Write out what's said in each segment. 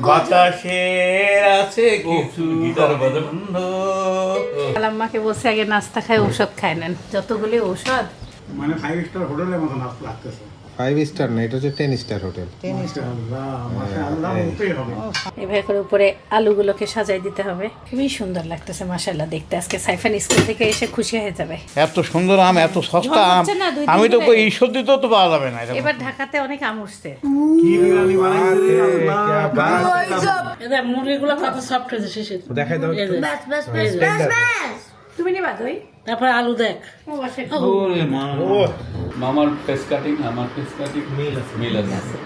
বাতাসে আছে কিছু গন্ধ। আম্মাকে বলছে আগে নাস্তা খায় ঔষধ খায় নেন, যতগুলি ঔষধ। মানে 5 স্টার হোটেলের মতো নাচ লাগতেছে। 5 স্টার না, এটা হচ্ছে 10 স্টার হোটেল। মাশাআল্লাহ উঠতেই হবে। এভাবে করে উপরে আলুগুলোকে সাজাই দিতে হবে। খুবই সুন্দর লাগতেছে মাশাআল্লাহ দেখতে। আজকে সাইফান স্কুল থেকে এসে খুশি হয়ে যাবে। এত সুন্দর আম, এত সস্তা আম, হচ্ছে না, 2-3 আমি তো দিনে। এই সত্যিতেও তো পাওয়া যাবে না এটা। এবার ঢাকাতে অনেক আম উঠছে। কি বিরিয়ানি বানাইছে রে আল্লাহ। এটা মুরগিগুলো কত সফট হয়েছে শেষে। দেখাই দাও একটু। ব্যাস ব্যাস ব্যাস ব্যাস ব্যাস। তুমি নিবা দই? তারপর আলু দেখ। ওরে মা, মামার ফেস কাটিং, আমার ফেস কাটিং মিল আছে।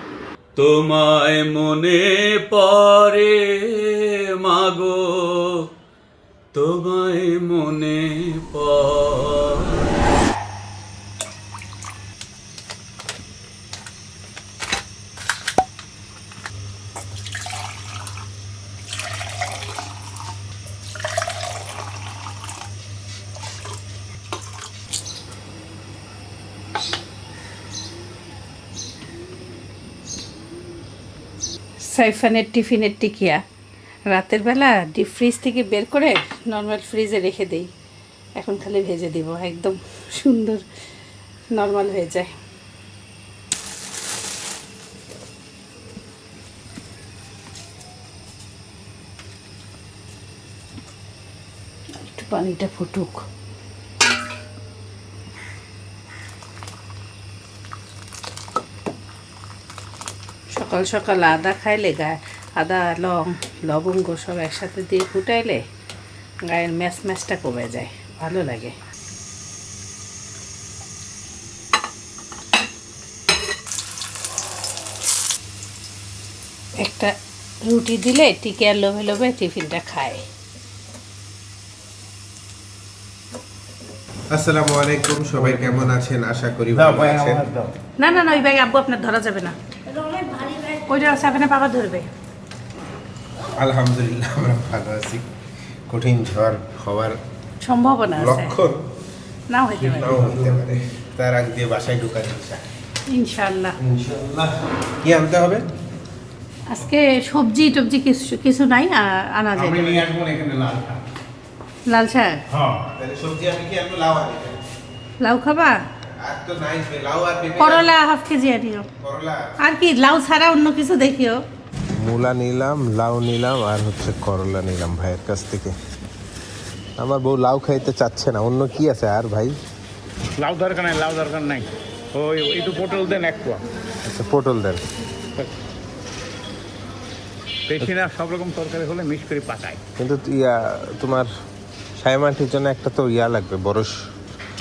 তোমায় মনে পড়ে মাগো, তোমায় মনে পড়ে। সাইফানের টিফিনের টিকিয়া রাতের বেলা ডিপ ফ্রিজ থেকে বের করে নর্মাল ফ্রিজে রেখে দেই। এখন খালি ভেজে দিব, একদম সুন্দর নর্মাল হয়ে যায়। একটু পানিটা ফুটুক। সকাল সকাল আদা খাইলে গায়ে, আদা লবঙ্গ সব একসাথে দিয়ে ফুটাইলে গায়ের ম্যাচটা কমে যায়, ভালো লাগে। একটা রুটি দিলে টিকে আর লোভে লোভে টিফিনটা খায়। আসসালামু আলাইকুম, সবাই কেমন আছেন? আশা করি ভালো আছেন। না না না, ওই ব্যাগ আব্বু আপনার ধরা যাবে না, ওইটা সাফানে বাবা ধরবে। আলহামদুলিল্লাহ আমরা ভালো আছি। কঠিন ঝড় হওয়ার সম্ভাবনা আছে, লক্ষণ নাও হইতে পারে নাও হতে পারে, তার আগ দিয়ে বাসায় ঢোকার ইচ্ছা। ইনশাআল্লাহ। ইনশাআল্লাহ। কি আনতে হবে? আজকে সবজি টবজি কিছু নাই, আনা যায়। আমি নিয়ে আসবো এখানে লাল শাক। লাল শাক, হ্যাঁ তাহলে সবজি আমি কি আনবো? লাউ আনি। লাউ খাবা? আর তো নাই, লাউ আর পেঁপে। করলা হাফ কেজি আনিও। করলা, আর কি লাউ ছাড়া অন্য কিছু দেখিও। মূলা নিলাম, লাউ নিলাম, আর হচ্ছে করলা নিলাম ভাইয়ের কাছ থেকে। আমার বউ লাউ খাইতে চাচ্ছে না, অন্য কি আছে আর ভাই? লাউ দরকার নাই, লাউ দরকার নাই। ওই একটু পটল দেন এক পোয়া। আচ্ছা পটল দেন। বেশি না, সব রকম তরকারি হলে মিক্স করে পাকায়। কিন্তু তোমার সাইমাটির জন্য একটা তো লাগবে,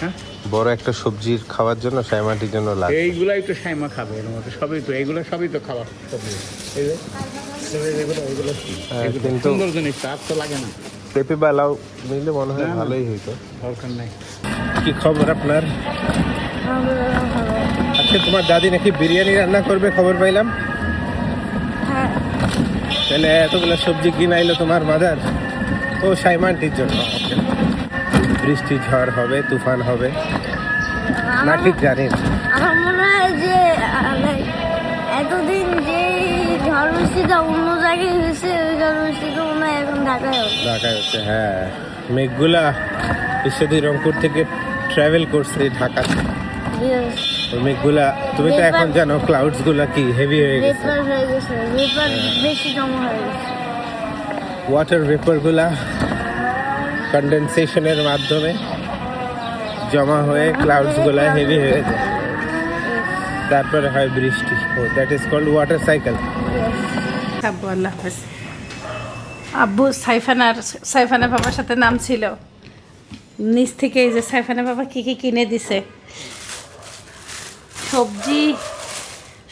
হ্যাঁ, বড় একটা সবজির খাওয়ার জন্য সাইমাটির জন্য লাগবে। এইগুলাই একটু সাইমা খাবে, এর মধ্যে সবই তো, এইগুলো সবই তো খাবার সবজি। এই যে এগুলো কিন্তু সুন্দর জিনিস, তার তো লাগে না। পেঁপে বা লাউ নিলে মনে হয় না, না। ভালোই হইতো। দরকার নাই। কি খবর আপনার? আজকে তোমার দাদি নাকি বিরিয়ানি রান্না করবে, খবর পাইলাম। তাহলে এতগুলো সবজি কিনাইলো তোমার মাদার? ও সাইমানটির জন্য। বৃষ্টি ঝড় হবে, তুফান হবে না ঠিক জানি না। আমার মনে হয় যে এতদিন যে ঝড় বৃষ্টিটা অন্য জায়গায় হয়েছে, ওই ঝড় বৃষ্টিটা মনে হয় এখন ঢাকায় হচ্ছে। ঢাকায় হচ্ছে, হ্যাঁ। মেঘগুলা ঈশ্বরদী রংপুর থেকে ট্রাভেল করছে ঢাকা। Yes. ওই মেঘগুলা, তুমি তো এখন জানো ক্লাউডস গুলা কি হেভি হয়ে গেছে। ভেপার হয়ে গেছে, ভেপার বেশি জমা হয়ে গেছে। ওয়াটার ভেপার গুলা কন্ডেনসেশনের মাধ্যমে জমা হয়ে ক্লাউডস গুলা হেভি হয়ে যায়, তারপরে হয় বৃষ্টি। ও that is called water cycle. আব্বু আল্লাহ হাফেজ। আব্বু সাইফানের বাবার সাথে নাম ছিল, নিচ থেকে এই যে সাইফানের বাবা কী কী কিনে দিছে।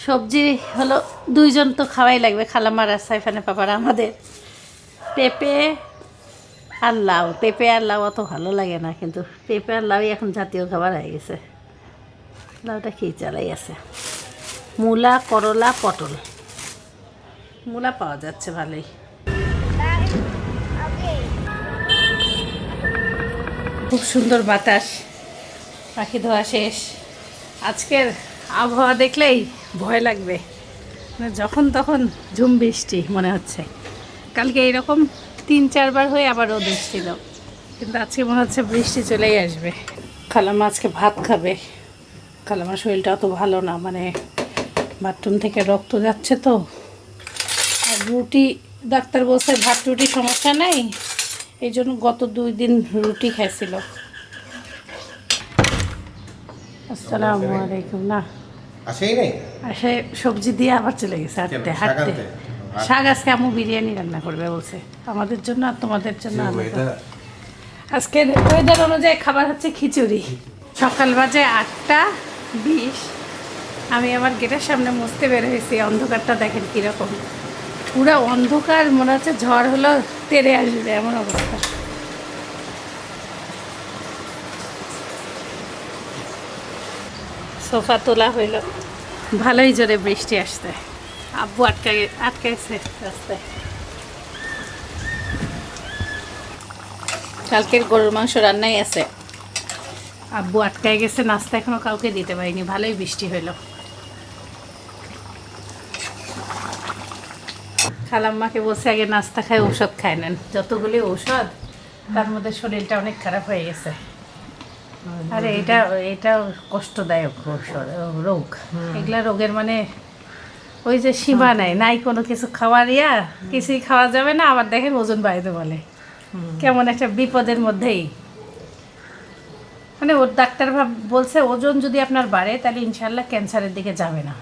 সবজি হলো দুইজন তো খাওয়াই লাগবে, খালামার আর সাইফানের বাবার। আমাদের পেঁপে আর লাউ, পেঁপে আর লাউ অত ভালো লাগে না, কিন্তু পেঁপে আর লাউই এখন জাতীয় খাবার হয়ে গেছে। লাউটা খেয়ে চালাই আছে। মূলা, করলা, পটল। মূলা পাওয়া যাচ্ছে ভালোই। খুব সুন্দর বাতাস, পাখি ধোয়া শেষ। আজকের আবহাওয়া দেখলেই ভয় লাগবে, মানে যখন তখন ঝুম বৃষ্টি মনে হচ্ছে। কালকে এইরকম 3-4 বার হয়ে আবার রোদ এসেছিল, কিন্তু আজকে মনে হচ্ছে বৃষ্টি চলেই আসবে। খালাম্মা আজকে ভাত খাবে। খালাম্মার শরীরটা অত ভালো না, মানে বাথরুম থেকে রক্ত যাচ্ছে তো। আর রুটি, ডাক্তার বলছে ভাত রুটি সমস্যা নেই, এই জন্য গত 2 দিন রুটি খাইছিল। আসসালামু আলাইকুম। না আসেই নাই। আসে সবজি দিয়ে আবার চলে গেছে হাঁটতে হাঁটতে। শাক আজকে আম্মু বিরিয়ানি রান্না করবে বলছে, আমাদের জন্য আর তোমাদের জন্য আলাদা। আজকে ওয়েদার অনুযায়ী খাবার হচ্ছে খিচুড়ি। সকাল বাজে 8:20। আমি আমার গেটের সামনে মুছতে বের হয়েছি। অন্ধকারটা দেখেন কীরকম, পুরো অন্ধকার, মনে হচ্ছে ঝড় হলো তেড়ে আসবে এমন অবস্থা। সোফা তোলা হইল, ভালোই জোরে বৃষ্টি আসতে। আব্বু আটকাইছে রাস্তায়। কালকের গরুর মাংস রান্নাই আছে, আব্বু আটকাই গেছে, নাস্তা এখনো কাউকে দিতে পারিনি। ভালোই বৃষ্টি হইল। খালাম্মাকে বলছে আগে নাস্তা খায়, ঔষধ খায় নেন। যতগুলি ঔষধ, তার মধ্যে শরীরটা অনেক খারাপ হয়ে গেছে। আরে এটা কষ্টদায়ক রোগ। এগুলা রোগের মানে ওই যে সীমা নাই কোনো কিছু খাওয়ার, কিছুই খাওয়া যাবে না, আবার দেখেন ওজন বাড়াইতে বলে। কেমন একটা বিপদের মধ্যেই। মানে ওর ডাক্তার বলছে ওজন যদি আপনার বাড়ে তাহলে ইনশাল্লাহ ক্যান্সারের দিকে যাবে না,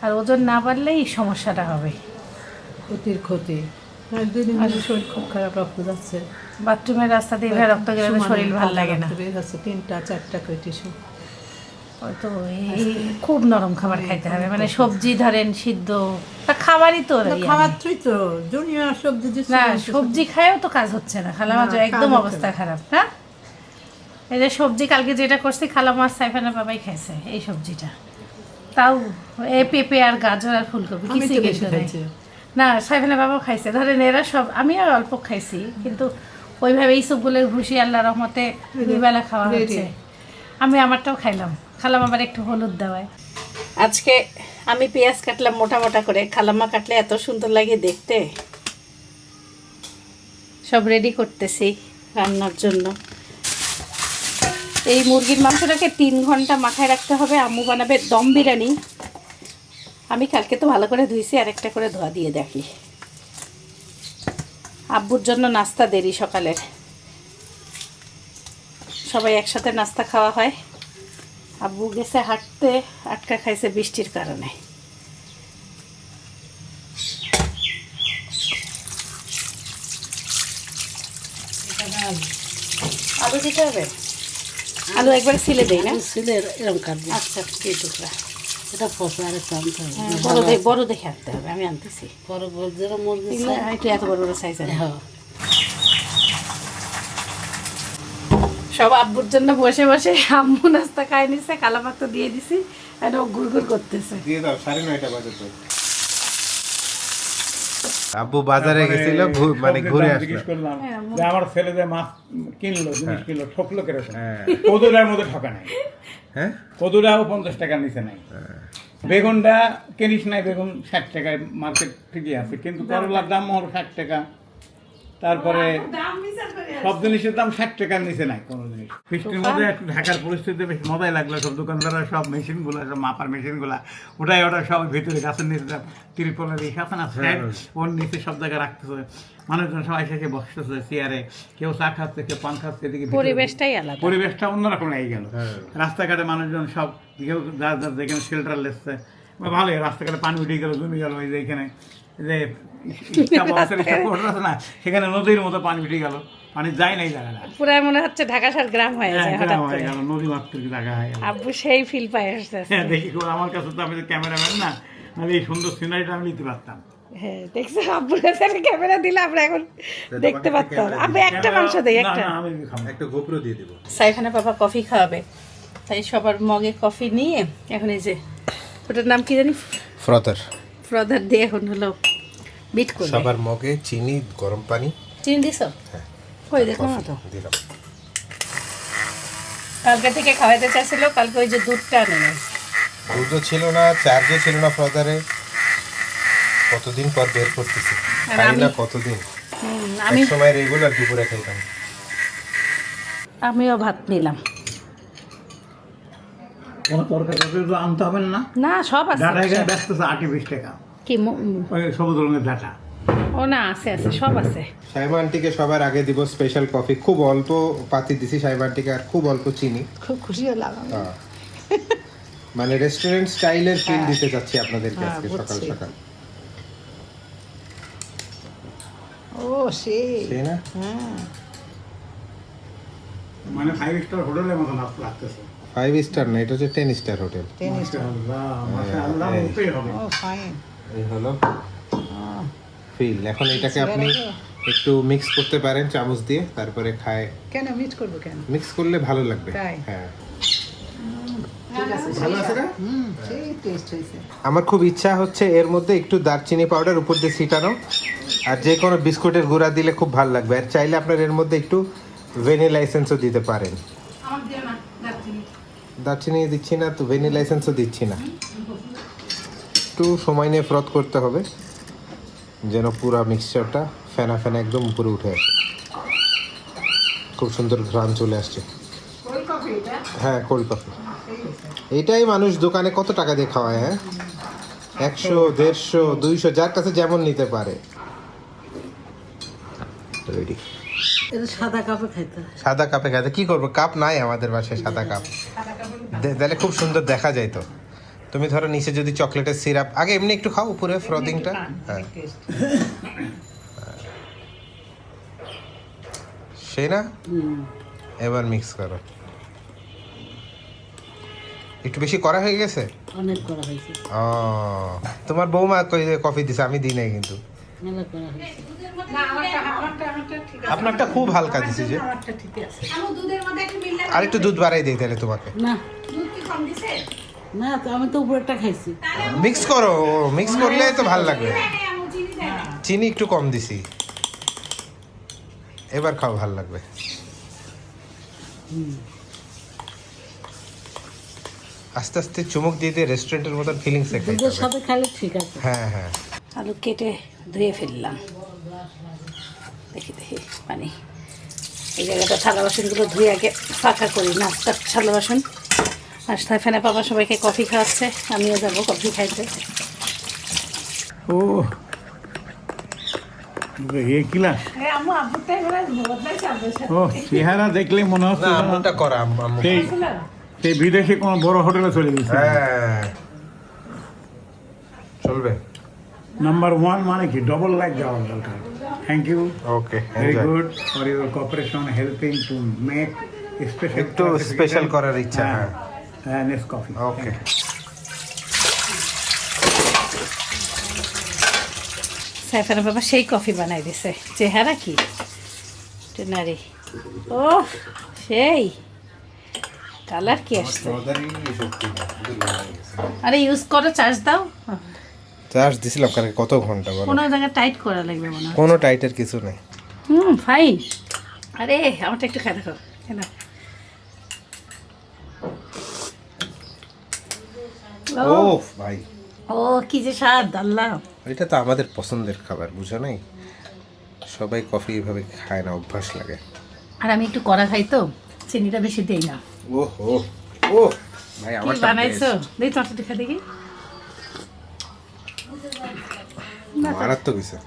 আর ওজন না বাড়লেই সমস্যাটা হবে। ক্ষতির ক্ষতি। শরীর খুব খারাপ, রক্ত যাচ্ছে। বাথরুমের রাস্তা দিয়ে রক্ত গেলে তো শরীর ভালো লাগে না। 3-4টা করে টিস্যু। তো এই খুব নরম খাবার খাইতে হবে, মানে সবজি ধরেন সিদ্ধ, তা খাবারই তো খাওয়াচ্ছই তো দুনিয়া সবজি না, সবজি খায়ও তো কাজ হচ্ছে না। খালামা একদম অবস্থা খারাপ। হ্যাঁ, এই যে সবজি কালকে যেটা করছি খালামা সাইফানা বাবাই খাইছে এই সবজিটা, তাও এই পেঁপে আর গাজর আর ফুলকপি কিছুই খাইছে না। সাইফানা বাবাও খাইছে, ধরেন এরা সব, আমি আর অল্প খাইছি, কিন্তু ওইভাবে এই সবগুলোর ভুসি আল্লাহ রহমতে 2 বেলা খাওয়া হচ্ছে। আমি আমারটাও খাইলাম, খালাম আবার একটু হলুদ দেওয়ায়। আজকে আমি পেঁয়াজ কাটলাম মোটা মোটা করে, খালাম্মা কাটলে এত সুন্দর লাগে দেখতে। সব রেডি করতেছি রান্নার জন্য। এই মুরগির মাংসটাকে 3 ঘন্টা মাথায় রাখতে হবে। আম্মু বানাবে দম বিরিয়ানি। আমি কালকে তো ভালো করে ধুইছি, আর একটা করে ধোয়া দিয়ে দেখি। আব্বুর জন্য নাস্তা দেরি সকালের, সবাই একসাথে নাস্তা খাওয়া হয়। আব্বু গেছে হাঁটতে, আটকা খাইছে বৃষ্টির কারণে। আলু দিতে হবে, আলু একবার সিলে দেই না, ছেলে এরকম কাটবে। আচ্ছা এই টুকরা, এটা ফসা আর একটু আনতে হবে। বড় দেখে আনতে হবে, আমি আনতেছি। বড় যেটা মুরগি একটু এত বড় বড় সাইজ। সব আব্বুর জন্য বসে বসে আম্মু নাস্তা খাই নিছে, কালামাক তো দিয়ে দিছি, আর ও গুড় করতেছে। দিয়ে দাও, 9:30 বাজে তো। আব্বু বাজারে গেছিল, মানে ঘুরে জিজ্ঞেস আসলো। করলাম যে আমার ছেলে যে মাছ কিনলো, জিনিস কিনলো, ঠকলো কেরকম? কদুরার মধ্যে ঠকা নাই। হ্যাঁ, কদুরাও 50 টাকার নিচে নাই। বেগুনটা কিনিস নাই, বেগুন 60 টাকায় মার্কেট ঠিকই আছে, কিন্তু করলার দাম হলো 60 টাকা। তারপরে সব জিনিসের দাম 60 টাকার নিচে নাই কোনো জিনিস। বৃষ্টির মধ্যে একটু ঢাকার পরিস্থিতি বেশ মজাই লাগলো। সব দোকানদাররা সব মেশিনগুলো, সব মাপার মেশিনগুলো ওটা সব ভিতরে গাছের নিচে তিরপলের এই আছে না, ওর নিচে সব জায়গায় রাখতেছে। মানুষজন সবাই শেষে বসতেছে চেয়ারে, কেউ চা খাচ্ছে, কেউ পান খাচ্ছে। এদিকে পরিবেশটাই আলাদা, পরিবেশটা অন্যরকম লেগে গেল। রাস্তাঘাটে মানুষজন সব কেউ যার যার যেখানে শেল্টার লেসছে, ভালোই রাস্তাঘাটে পানি উঠে গেল, জমে গেল। ওই যে এখানে যে না, সেখানে নদীর মতো পানি উঠে গেল, পানি যায় নাই জায়গাটা, পুরো মনে হচ্ছে ঢাকা শহর গ্রাম হয়ে যায় হঠাৎ করে। নদী মাত্র জায়গা হয়ে গেল। আব্বু সেই ফিল পায় আসছে। হ্যাঁ, দেখি আমার কাছে তো, আমি তো ক্যামেরাম্যান না, নাহলে এই সুন্দর সিনারিটা আমি নিতে পারতাম। হ্যাঁ, দেখছো আব্বুর কাছে ক্যামেরা দিলে আমরা এখন দেখতে পারতাম। আমি একটা মাংস দেই, একটা একটা গোপ্রো দিয়ে দেব। সাইফানা বাবা কফি খাওয়াবে, তাই সবার মগে কফি নিয়ে এখন এই যে ওটার নাম কি জানি, ফ্রদার দিয়ে এখন হলো বিট করবে। সবার মগে চিনি, গরম পানি। চিনি দিছো? হ্যাঁ, কই দেখো না তো। দিলাম। কালকে থেকে খাওয়াইতে চাইছিল, কালকে ওই যে দুধটা আনে নাই। দুধও ছিল না, চার্জও ছিল না ফ্রদারে। কতদিন পর বের করতেছি, আর খাই আমি- না কতদিন। আমি এক সময় রেগুলার দুপুরে খাইতাম। আমিও ভাত নিলাম। কোনো তরকারি তো আনতে হবে না। না সব আছে। ডাটা এখানে ব্যস্ত আছে 28 টাকা, কি ওই সবুজ রঙের ডাটা। ও না, আছে আছে, সব আছে। সাইমা আন্টিকে সবার আগে দিব স্পেশাল কফি, খুব অল্প পাতি দিছি সাইমা আন্টিকে, আর খুব অল্প চিনি। খুব খুশি হলাম আমি। হ্যাঁ। মানে রেস্টুরেন্ট স্টাইলের ফিল দিতে চাচ্ছি আপনাদেরকে আজকে সকাল বুঝছি। সকাল। ও সেই সেই না? হ্যাঁ, মানে 5 স্টার হোটেলের মতো লাগতেছে। 5 স্টার না, এটা হচ্ছে 10 স্টার হোটেল। টেনিস। মাশাআল্লাহ, মাশাআল্লাহ বলতেই হবে। ও ফাইন। এই হলো ফিল। এখন এটাকে আপনি একটু মিক্স করতে পারেন চামচ দিয়ে, তারপরে খায়। কেন মিট করবো কেন? মিক্স করলে ভালো লাগবে। তাই? হ্যাঁ, ভালো আছে না? সেই টেস্ট হয়েছে। আমার খুব ইচ্ছা হচ্ছে এর মধ্যে একটু দারচিনি পাউডার উপর দিয়ে ছিটানো, আর যে কোনো বিস্কুটের গুঁড়া দিলে খুব ভালো লাগবে। আর চাইলে আপনার এর মধ্যে একটু ভ্যানিলা এসেন্সও দিতে পারেন। দারচিনি দিচ্ছি না তো, ভ্যানিলা এসেন্সও দিচ্ছি না। একটু সময় নিয়ে ফ্রথ করতে হবে যেন পুরো মিক্সচারটা ফেনা ফেনা একদম উপরে উঠে আসে। খুব সুন্দর ঘ্রাণ চলে আসছে। হ্যাঁ, কোল্ড কফি। এইটাই মানুষ দোকানে কত টাকা দিয়ে খাওয়ায়, হ্যাঁ? 100, 150, 200, যার কাছে যেমন নিতে পারে। রেডি। এটা সাদা কাপে খাইতে হয়। সাদা কাপে খাইতে কি করবো, কাপ নাই আমাদের বাসায় সাদা কাপ। তাহলে খুব সুন্দর দেখা যায় তো। তুমি ধরো নিচে যদি চকলেটের সিরাপ, আগে এমনি একটু খাও উপরে ফ্রথিংটা। হ্যাঁ, সেই না? এবার মিক্স করো। একটু বেশি করা হয়ে গেছে। অনেক করা হয়েছে, ও, তোমার বৌমা কফি দিছে, আমি দিই নাই কিন্তু। মেলা করা হয়েছে। আপনারটা খুব হালকা দিছি যে। আমারটা ঠিক আছে। আর একটু দুধ বাড়াই দিই তাহলে তোমাকে। না না, তো আমি তো উপরেরটা খাইছি। মিক্স করো, মিক্স করলে তো ভালো লাগবে। চিনি একটু কম দিছি, এবার খাও ভালো লাগবে। আস্তে আস্তে চুমুক দিয়ে দিয়ে রেস্টুরেন্টের মতন ফিলিংস দেখাই দুধের সাথে খাইলে ঠিক আছে। হ্যাঁ হ্যাঁ। আলু কেটে ধুয়ে ফেললাম। দেখি দেখি পানি। এই জায়গাটা থালা বাসনগুলো ধুয়ে আগে ফাঁকা করি, নাস্তার থালা বাসন। আর সাইফানে বাবা সবাইকে কফি খাওয়াচ্ছে, আমিও যাবো কফি খাইতে। ও এই ক্লাস। ও চেহারা দেখলে মনে হচ্ছে না, আমুটা করা আম্মু। সেই সেই বিদেশে কোনো বড় হোটেলে চলে গেছে। হ্যাঁ, চলবে। নাম্বার 1 মানে কি ডবল লাইক দেওয়া দরকার। Thank you, okay, very good for your cooperation, helping to make special, একটু স্পেশাল করার ইচ্ছা। হ্যাঁ, হ্যাঁ, নেক্সট কফি। ওকে। সাইফানের বাবা সেই কফি বানাই দিছে, চেহারা কি নারী। ও সেই কালার কি আসছে। আরে ইউজ করো, চার্জ দাও। চার্জ দিছিলাম কালকে কত ঘন্টা বলো। কোনো জায়গায় টাইট করা লাগবে মনে হয়। কোনো টাইটের কিছু নেই। ফাইন। আরে আমারটা একটু খাই দেখো, কেন ও ভাই, ও কি যে স্বাদ আল্লাহ। এটা তো আমাদের পছন্দের খাবার, বুঝো নাই? সবাই কফি এভাবে খায় না, অভ্যাস লাগে। আর আমি একটু কড়া খাই তো, চিনিটা বেশি দেই না। ওহো, ও ভাই, কি আমার বানাইছো দেখি, তোমারটা দেখা দেখি। মারাত্মক হইছে।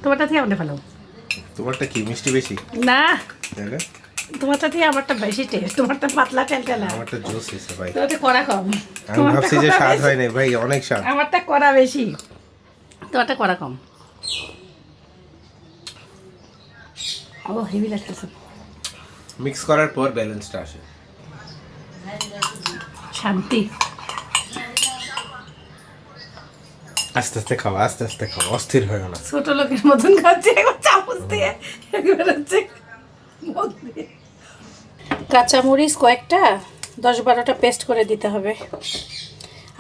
তোমারটা থেকে আমারটা ভালো তোমারটা কি মিষ্টি বেশি? না, তাহলে তোমারটা থেকে আমারটা বেশি টেস্ট। তোমারটা পাতলা টেলটেলা, আমারটা জোস হইছে ভাই। তোমারটা কড়া কম। আমি ভাবছি যে স্বাদ হয় না ভাই, অনেক স্বাদ। আমারটা কড়া বেশি, তোমারটা কড়া কম। ও হেভি লাগতেছে। মিক্স করার পর ব্যালেন্সটা আসে। শান্তি। আস্তে আস্তে খাও, আস্তে আস্তে খাও, অস্থির হয় না। ছোট লোকের মতন খাচ্ছে, একবার চামচ দিয়ে একবার হচ্ছে মুখ দিয়ে। কাঁচামরিচ কয়েকটা 10-12টা পেস্ট করে দিতে হবে।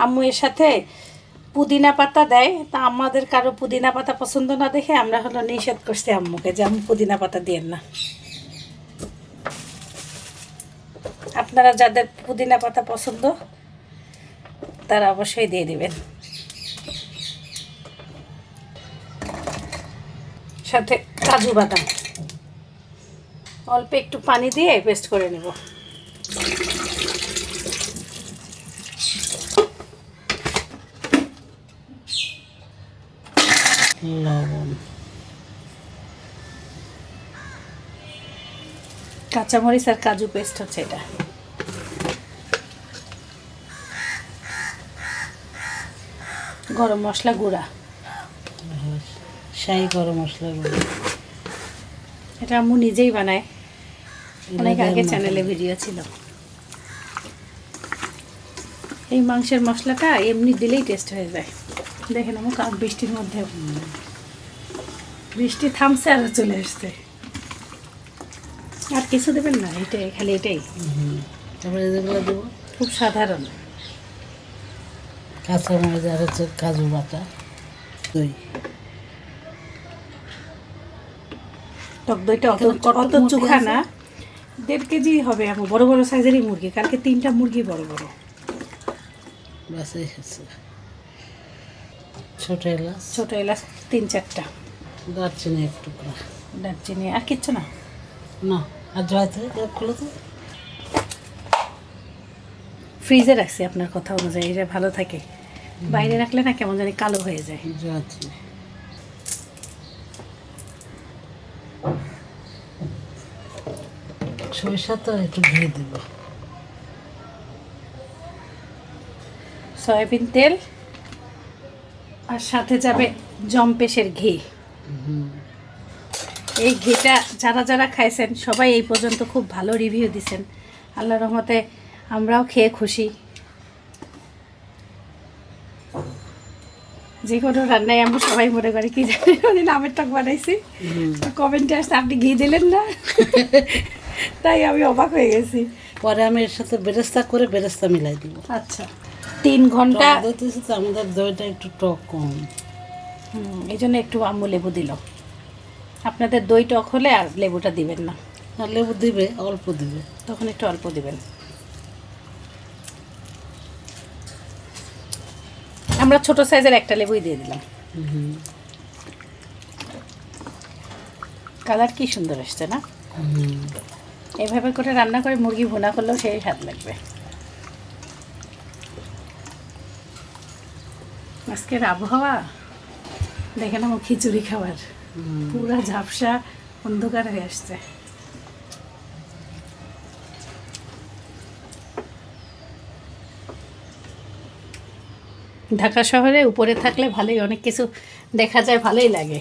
আম্মু এর সাথে পুদিনা পাতা দেয়, তা আমাদের কারো পুদিনা পাতা পছন্দ না দেখে আমরা হলো নিষেধ করছি আম্মুকে যে আম্মু পুদিনা পাতা দিয়েন না। আপনারা যাদের পুদিনা পাতা পছন্দ তারা অবশ্যই দিয়ে দিবেন। সাথে কাজু বাদাম অল্প একটু পানি দিয়ে পেস্ট করে নেব। লবণ, কাঁচামরিচ আর কাজু পেস্ট হচ্ছে এটা। গরম মশলা গুঁড়া, শাহি গরম মশলা গুঁড়ো। এটা আম্মু নিজেই বানায়, অনেক আগে চ্যানেলে ভিডিও ছিল। এই মাংসের মশলাটা এমনি দিলেই টেস্ট হয়ে যায়। দেখেন আম্মু, বৃষ্টির মধ্যে বৃষ্টি থামছে আর চলে আসছে। আর কিছু দেবেন না, এটাই খালি এটাই। তারপরে যেগুলো দেবো খুব সাধারণ। কাঁচামরিচ আর হচ্ছে কাজু বাটা, দই। টক দইটা অত এখানে কত অত মুরগি চোখা আছে? না, 1.5 কেজি হবে। আমার বড় বড় সাইজেরই মুরগি, কালকে 3টা মুরগি বড় বড়। ব্যাস এই হচ্ছে। ছোট এলাচ, ছোট এলাচ 3-4টা, দারচিনি এক টুকরা। দারচিনি, আর কিচ্ছু না। না, আর জয়তে খুলে তো। ফ্রিজে রাখছি আপনার কথা অনুযায়ী, এটা ভালো থাকে। বাইরে রাখলে না কেমন জানি কালো হয়ে যায়। জয়ত্রী, সরিষা তো একটু ঘি দেব। সয়াবিন তেল আর সাথে যাবে জম্পেশের ঘি। এই ঘিটা যারা যারা খাইছেন সবাই এই পর্যন্ত খুব ভালো রিভিউ দিছেন। আল্লাহর রহমতে আমরাও খেয়ে খুশি। যে কোনো রান্নায় আমরা সবাই মনে করি কি জানি ওদিন আমের টক বানাইছি, কমেন্টে আসছে আপনি ঘি দিলেন না, তাই আমি অবাক হয়ে গেছি। পরে আমি এর সাথে বেরেস্তা করে বেরেস্তা মিলাই দিব। আচ্ছা, 3 ঘন্টা। দিতেছি তো, আমাদের দইটা একটু টক কম, এই জন্য একটু আম্মু লেবু দিল। আপনাদের দই টক হলে আর লেবুটা দিবেন না, আর লেবু দিবে, অল্প দিবে। তখন একটু অল্প দিবেন। আমরা ছোট সাইজের একটা লেবুই দিয়ে দিলাম। কালার কি সুন্দর এসছে না? এভাবে করে রান্না করে মুরগি ভুনা করলেও সেই স্বাদ লাগবে। আজকের আবহাওয়া দেখে না, খিচুড়ি খাবার পুরা ঝাপসা অন্ধকার হয়ে আসছে। ঢাকা শহরে উপরে থাকলে ভালোই, অনেক কিছু দেখা যায়, ভালোই লাগে।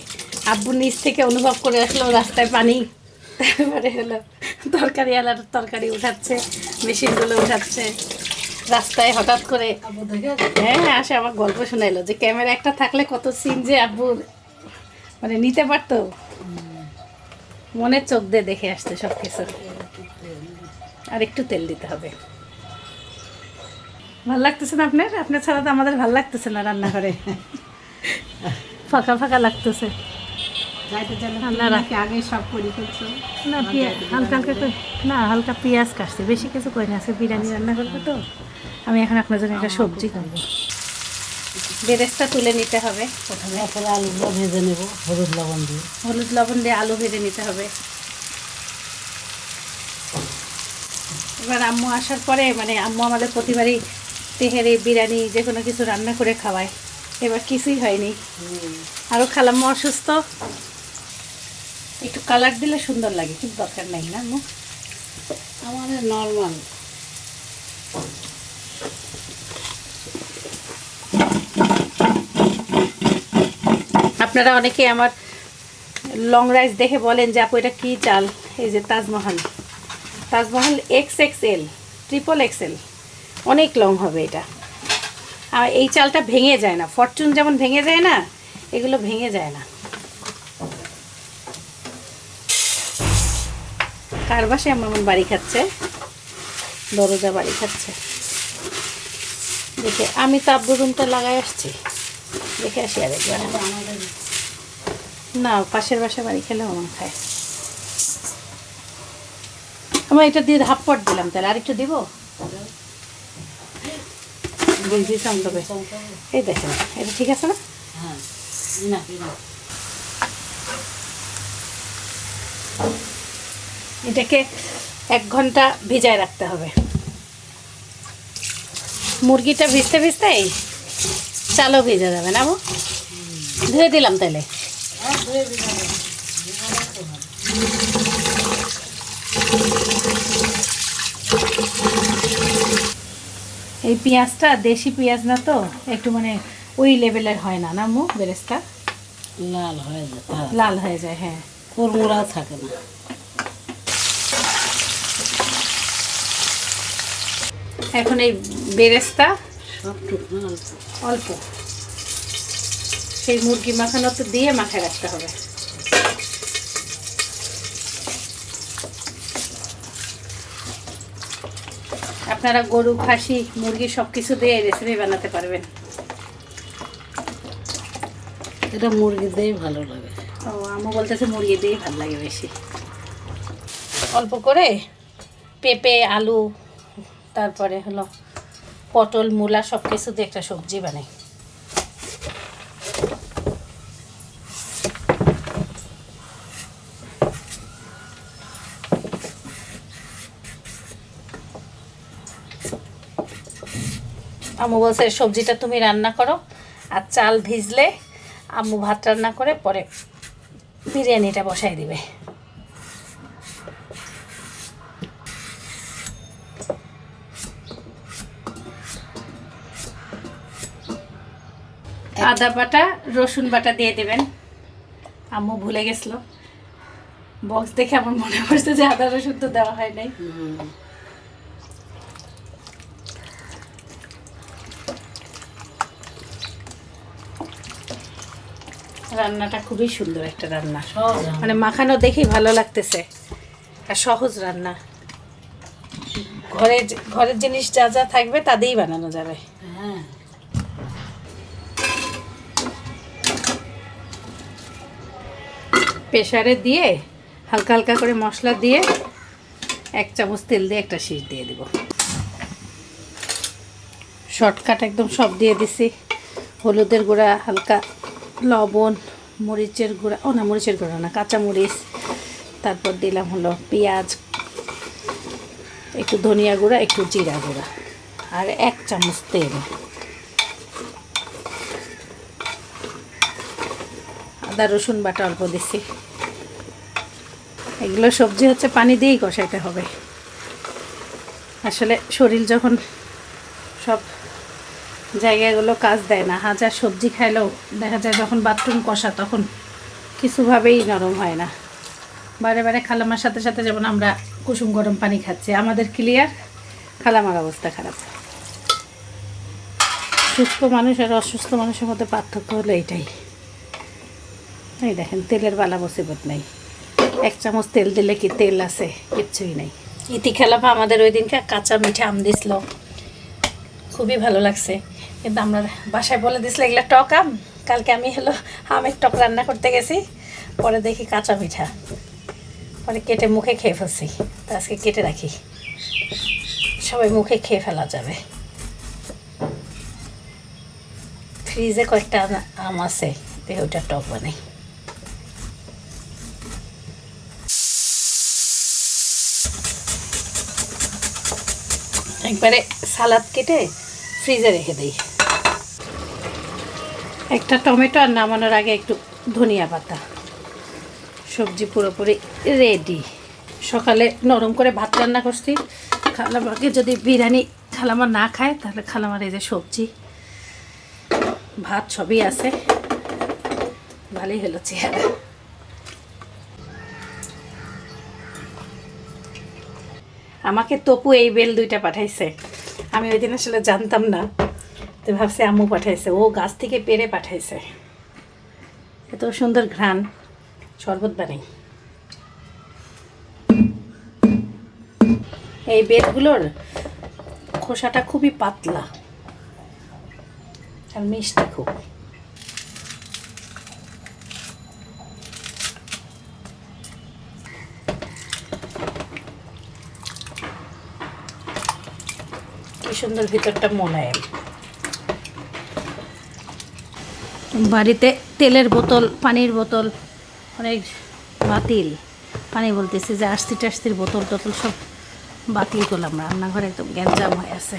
আব্বু নিচ থেকে অনুভব করে আসলো রাস্তায় পানি, তারপরে হলো তরকারিওয়ালার তরকারি উঠাচ্ছে, মেশিনগুলো উঠাচ্ছে রাস্তায় হঠাৎ করে। হ্যাঁ, আসে আমার গল্প শোনাইলো যে ক্যামেরা একটা থাকলে কত সিন যে আব্বু মানে নিতে পারতো। মনের চোখ দিয়ে দেখে আসতে সব কিছু। আর একটু তেল দিতে হবে। ভাল লাগতেছে না আপনার? আপনার ছাড়া তো আমাদের ভাল লাগতেছে না রান্নাঘরে, ফাঁকা ফাঁকা লাগতেছে। আগে সব করে ফেলছো না, হালকা হালকা না, হালকা পেঁয়াজ কাটছে, বেশি কিছু করি না। আজকে বিরিয়ানি রান্না করবো তো আমি। এখন আপনার জন্য একটা সবজি করবো। বেরেস্তা তুলে নিতে হবে প্রথমে, তারপরে আলুগুলো ভেজে নেব হলুদ লবণ দিয়ে। হলুদ লবণ দিয়ে আলু ভেজে নিতে হবে। এবার আম্মু আসার পরে, মানে আম্মু আমাদের প্রতিবারই তেহারি, বিরিয়ানি, যে কোনো কিছু রান্না করে খাওয়ায়। এবার কিছুই হয়নি, আরও খালাম্মু অসুস্থ। একটু কালার দিলে সুন্দর লাগে, কিন্তু দরকার নাই না আম্মু? আমাদের নর্মাল। আপনারা অনেকে আমার লং রাইস দেখে বলেন যে আপু এটা কী চাল? এই যে তাজমহল, তাজমহল XXL, XXL, অনেক লং হবে এটা। আর এই চালটা ভেঙে যায় না, ফরচুন যেমন ভেঙে যায় না, এগুলো ভেঙে যায় না। কার বাসায় আমার বাড়ি খাচ্ছে, দরজা বাড়ি খাচ্ছে। দেখে আমি তো আব্বুর রুমটা লাগাই আসছি, দেখে আসি আরেকবার। না, পাশের বাসায় বাড়ি খেলেও আমার খায়। আমরা এটা দিয়ে হাফ পট দিলাম, তাহলে আরেকটু দিব। এই দেখেন, এটা ঠিক আছে না? হ্যাঁ, না এটাকে 1 ঘন্টা ভিজায় রাখতে হবে। মুরগিটা ভিজতে ভিজতেই চালও ভিজে যাবে না আপু? ধুয়ে দিলাম তাহলে। এই পেঁয়াজটা দেশি পেঁয়াজ না তো, একটু মানে ওই লেভেলের হয় না না মু বেরেস্তা, লাল হয়ে যায়, লাল হয়ে যায়। হ্যাঁ, কুড়মুড়া থাকে না। এখন এই বেরেস্তা সবটুকু অল্প সেই মুরগি মাখানোতে দিয়ে মাখায় রাখতে হবে। আপনারা গরু, খাসি, মুরগি সব কিছু দিয়ে রেসিপি বানাতে পারবেন। এটা মুরগি দিয়েই ভালো লাগে। ও আম্মু বলতেছে মুরগি দিয়েই ভালো লাগে বেশি। অল্প করে পেঁপে, আলু, তারপরে হলো পটল, মূলা সব কিছু দিয়ে একটা সবজি বানাই। আম্মু বলছে সবজিটা তুমি রান্না করো, আর চাল ভিজলে আম্মু ভাত রান্না করে পরে বিরিয়ানিটা বসাই দিবে। আদা বাটা, রসুন বাটা দিয়ে দেবেন। আম্মু ভুলে গেছিলো, বক্স দেখে আমার মনে পড়ছে যে আদা রসুন তো দেওয়া হয় নাই। রান্নাটা খুবই সুন্দর একটা রান্না, মানে মাখানো দেখেই ভালো লাগতেছে, আর সহজ রান্না। ঘরের জিনিস যা যা থাকবে তা দিয়েই বানানো যাবে। হ্যাঁ, প্রেসারে দিয়ে হালকা হালকা করে মশলা দিয়ে 1 চামচ তেল দিয়ে একটা শীষ দিয়ে দিব। শর্টকাট একদম সব দিয়ে দিছি। হলুদের গুঁড়া, হালকা লবণ, মরিচের গুঁড়া, ও না মরিচের গুঁড়া না, কাঁচা মরিচ, তারপর দিলাম হলো পেঁয়াজ, একটু ধনিয়া গুঁড়া, একটু জিরা গুঁড়া, আর 1 চামচ তেল। আদা রসুন বাটা অল্প দিছি। এগুলো সবজি হচ্ছে পানি দিয়েই কষাইতে হবে। আসলে শরীর যখন সব জায়গাগুলো কাজ দেয় না, হাজার সবজি খাইলেও দেখা যায় যখন বাথরুম কষা তখন কিছুভাবেই নরম হয় না। বারে বারে খালামার সাথে সাথে যেমন আমরা কুসুম গরম পানি খাচ্ছি, আমাদের ক্লিয়ার, খালামার অবস্থা খারাপ। সুস্থ মানুষ আর অসুস্থ মানুষের মধ্যে পার্থক্য হলো এইটাই। এই দেখেন তেলের বালা মুসিবত নাই। 1 চামচ তেল দিলে কি তেল আছে? কিচ্ছুই নেই। ইতি খেলাফা আমাদের ওই দিনকে কাঁচা মিঠা আম দিছিল, খুবই ভালো লাগছে। কিন্তু আমরা বাসায় বলে দিছিল এগুলো টক আম। কালকে আমি হলো আমের টক রান্না করতে গেছি, পরে দেখি কাঁচা মিঠা, পরে কেটে মুখে খেয়ে ফেলছি। তা আজকে কেটে রাখি, সবাই মুখে খেয়ে ফেলা যাবে। ফ্রিজে কয়েকটা আম আছে, দেখে ওইটা টক বানাই। একবারে সালাদ কেটে ফ্রিজে রেখে দিই। একটা টমেটো আর নামানোর আগে একটু ধনিয়া পাতা। সবজি পুরোপুরি রেডি। সকালে নরম করে ভাত রান্না করছি। খালামাকে যদি বিরিয়ানি খালামা না খায় তাহলে খালামার এই যে সবজি ভাত সবই আছে, ভালোই হলো চেহারা। আমাকে তপু এই বেল 2টা পাঠাইছে, আমি ওই দিন আসলে জানতাম না, তো ভাবছি আম্মু পাঠাইছে। ও গাছ থেকে পেরে পাঠাইছে। এত সুন্দর ঘ্রাণ, শরবত বানাই। এই বেলগুলোর খোসাটা খুবই পাতলা আর মিষ্টি খুব। কি সুন্দর ভিতরটা মোলায়েম। বাড়িতে তেলের বোতল, পানির বোতল অনেক বাতিল, পানি বলতেছি যে আস্তি টাস্তির বোতল টোতল সব বাতিল করলাম, রান্নাঘরে একদম গ্যাঞ্জাম হয়ে আছে।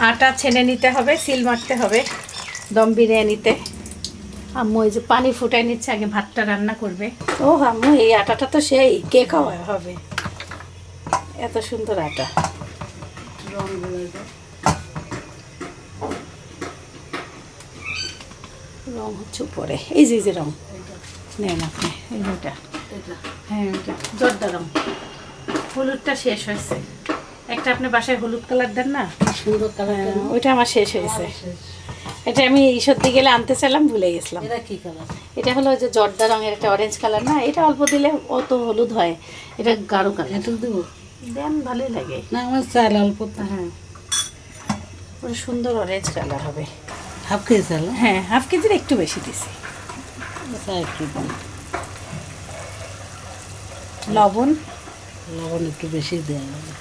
আটা ছেনে নিতে হবে, সিল মারতে হবে দম বিরিয়ানিতে। আম্মু এই যে পানি ফুটাই নিচ্ছে, আগে ভাতটা রান্না করবে। ও আম্মু এই আটাটা তো সেই কে খাওয়া হবে, এত সুন্দর আটা। রং হচ্ছে উপরে, এই যে রং নেন আপনি, এই ওইটা, হ্যাঁ ওইটা জর্দা রং। হলুদটা শেষ হয়েছে, একটা আপনি বাসায় হলুদ কালার দেন না, সুন্দর কালার, ওইটা আমার শেষ হয়েছে। এটা আমি ঈশ্বরদী গেলে আনতে চাইলাম, ভুলে গেছিলাম। এটা কি কালার? এটা হলো ওই যে জর্দা রঙের একটা অরেঞ্জ কালার না, এটা অল্প দিলে অত হলুদ হয়, এটা গাঢ় কালার। এটা দেবো, দেন ভালোই লাগে না, আমার চাল অল্প। হ্যাঁ ওটা সুন্দর অরেঞ্জ কালার হবে। হাফ কেজি চাল? হ্যাঁ হাফ কেজির একটু বেশি দিছি। লবণ, লবণ একটু বেশি দেওয়া হবে,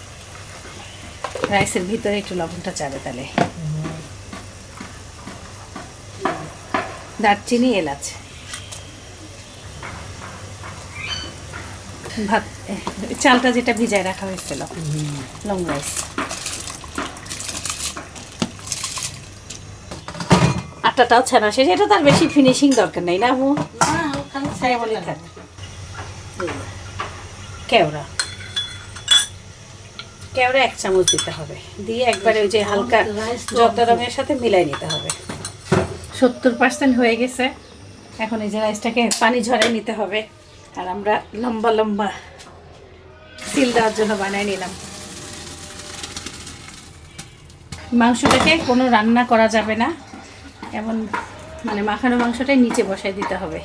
রাইসের ভিতরে একটু লবণটা চাবে তাহলে। দারচিনি, এলাচ, ভাত, চালটা যেটা ভিজায় রাখা হয়েছিল, লং রাইস। আটাটাও ছানা শেষ, এটা তার বেশি ফিনিশিং দরকার নেই না আপু? কেওড়া, কেওড়া 1 চামচ দিতে হবে, দিয়ে একবারে ওই যে হালকা জর্দা রঙের সাথে মিলাই নিতে হবে। 70% হয়ে গেছে, এখন এই যে রাইসটাকে পানি ঝরাই নিতে হবে। আর আমরা লম্বা লম্বা সিল দেওয়ার জন্য বানাই নিলাম। মাংসটাকে কোনো রান্না করা যাবে না, এমন মানে মাখানো মাংসটাই নিচে বসাই দিতে হবে।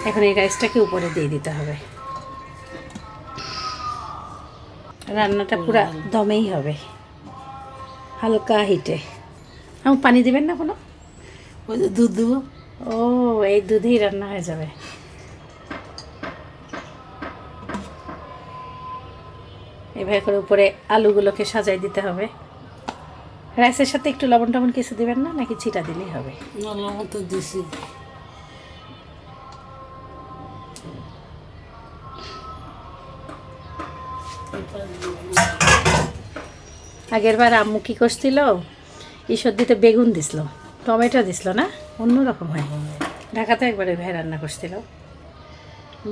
এখন এই রাইসটাকে উপরে দিয়ে দিতে হবে। রান্নাটা পুরা দমেই হবে, হালকা হিটে। আমার পানি দিবেন না কোনো? ওই যে দুধ দেবো। ও এই দুধেই রান্না হয়ে যাবে। এভাবে করে উপরে আলুগুলোকে সাজাই দিতে হবে। রাইসের সাথে একটু লবণ টবণ কিছু দিবেন না, নাকি ছিটা দিলেই হবে? লবণ তো দিছি। আগের বার আম্মু কি করছিল, ঈশ্বরদীতে বেগুন দিছিল, টমেটো দিছিল না, অন্যরকম হয়। ঢাকাতে একবারে ভাই রান্না করছিল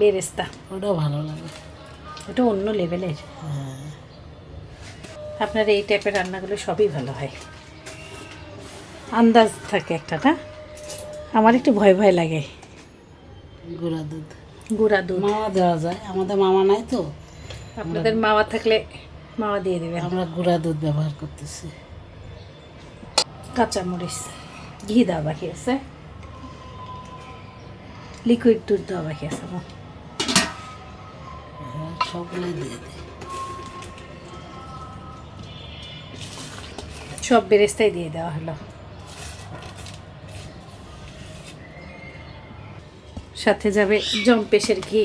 বেরেস্তা, ওটাও ভালো লাগে, ওটা অন্য লেভেলের। আপনার এই টাইপের রান্নাগুলো সবই ভালো হয়, আন্দাজ থাকে একটা না। আমার একটু ভয় ভয় লাগে। গুঁড়া দুধ, গুঁড়া দুধ মাওয়া দেওয়া যায়, আমাদের মামা নাই তো। আপনাদের মাওয়া থাকলে মাওয়া দিয়ে দেবে, আমরা গুঁড়া দুধ ব্যবহার করতেছি। কাঁচামরিচ, ঘি দেওয়া বাকি আছে, লিকুইড দুধ দেওয়া বাকি আছে, সবগুলোই দিয়ে দিই। সব বেরেস্তাই দিয়ে দেওয়া হলো, সাথে যাবে জম্পেশের ঘি।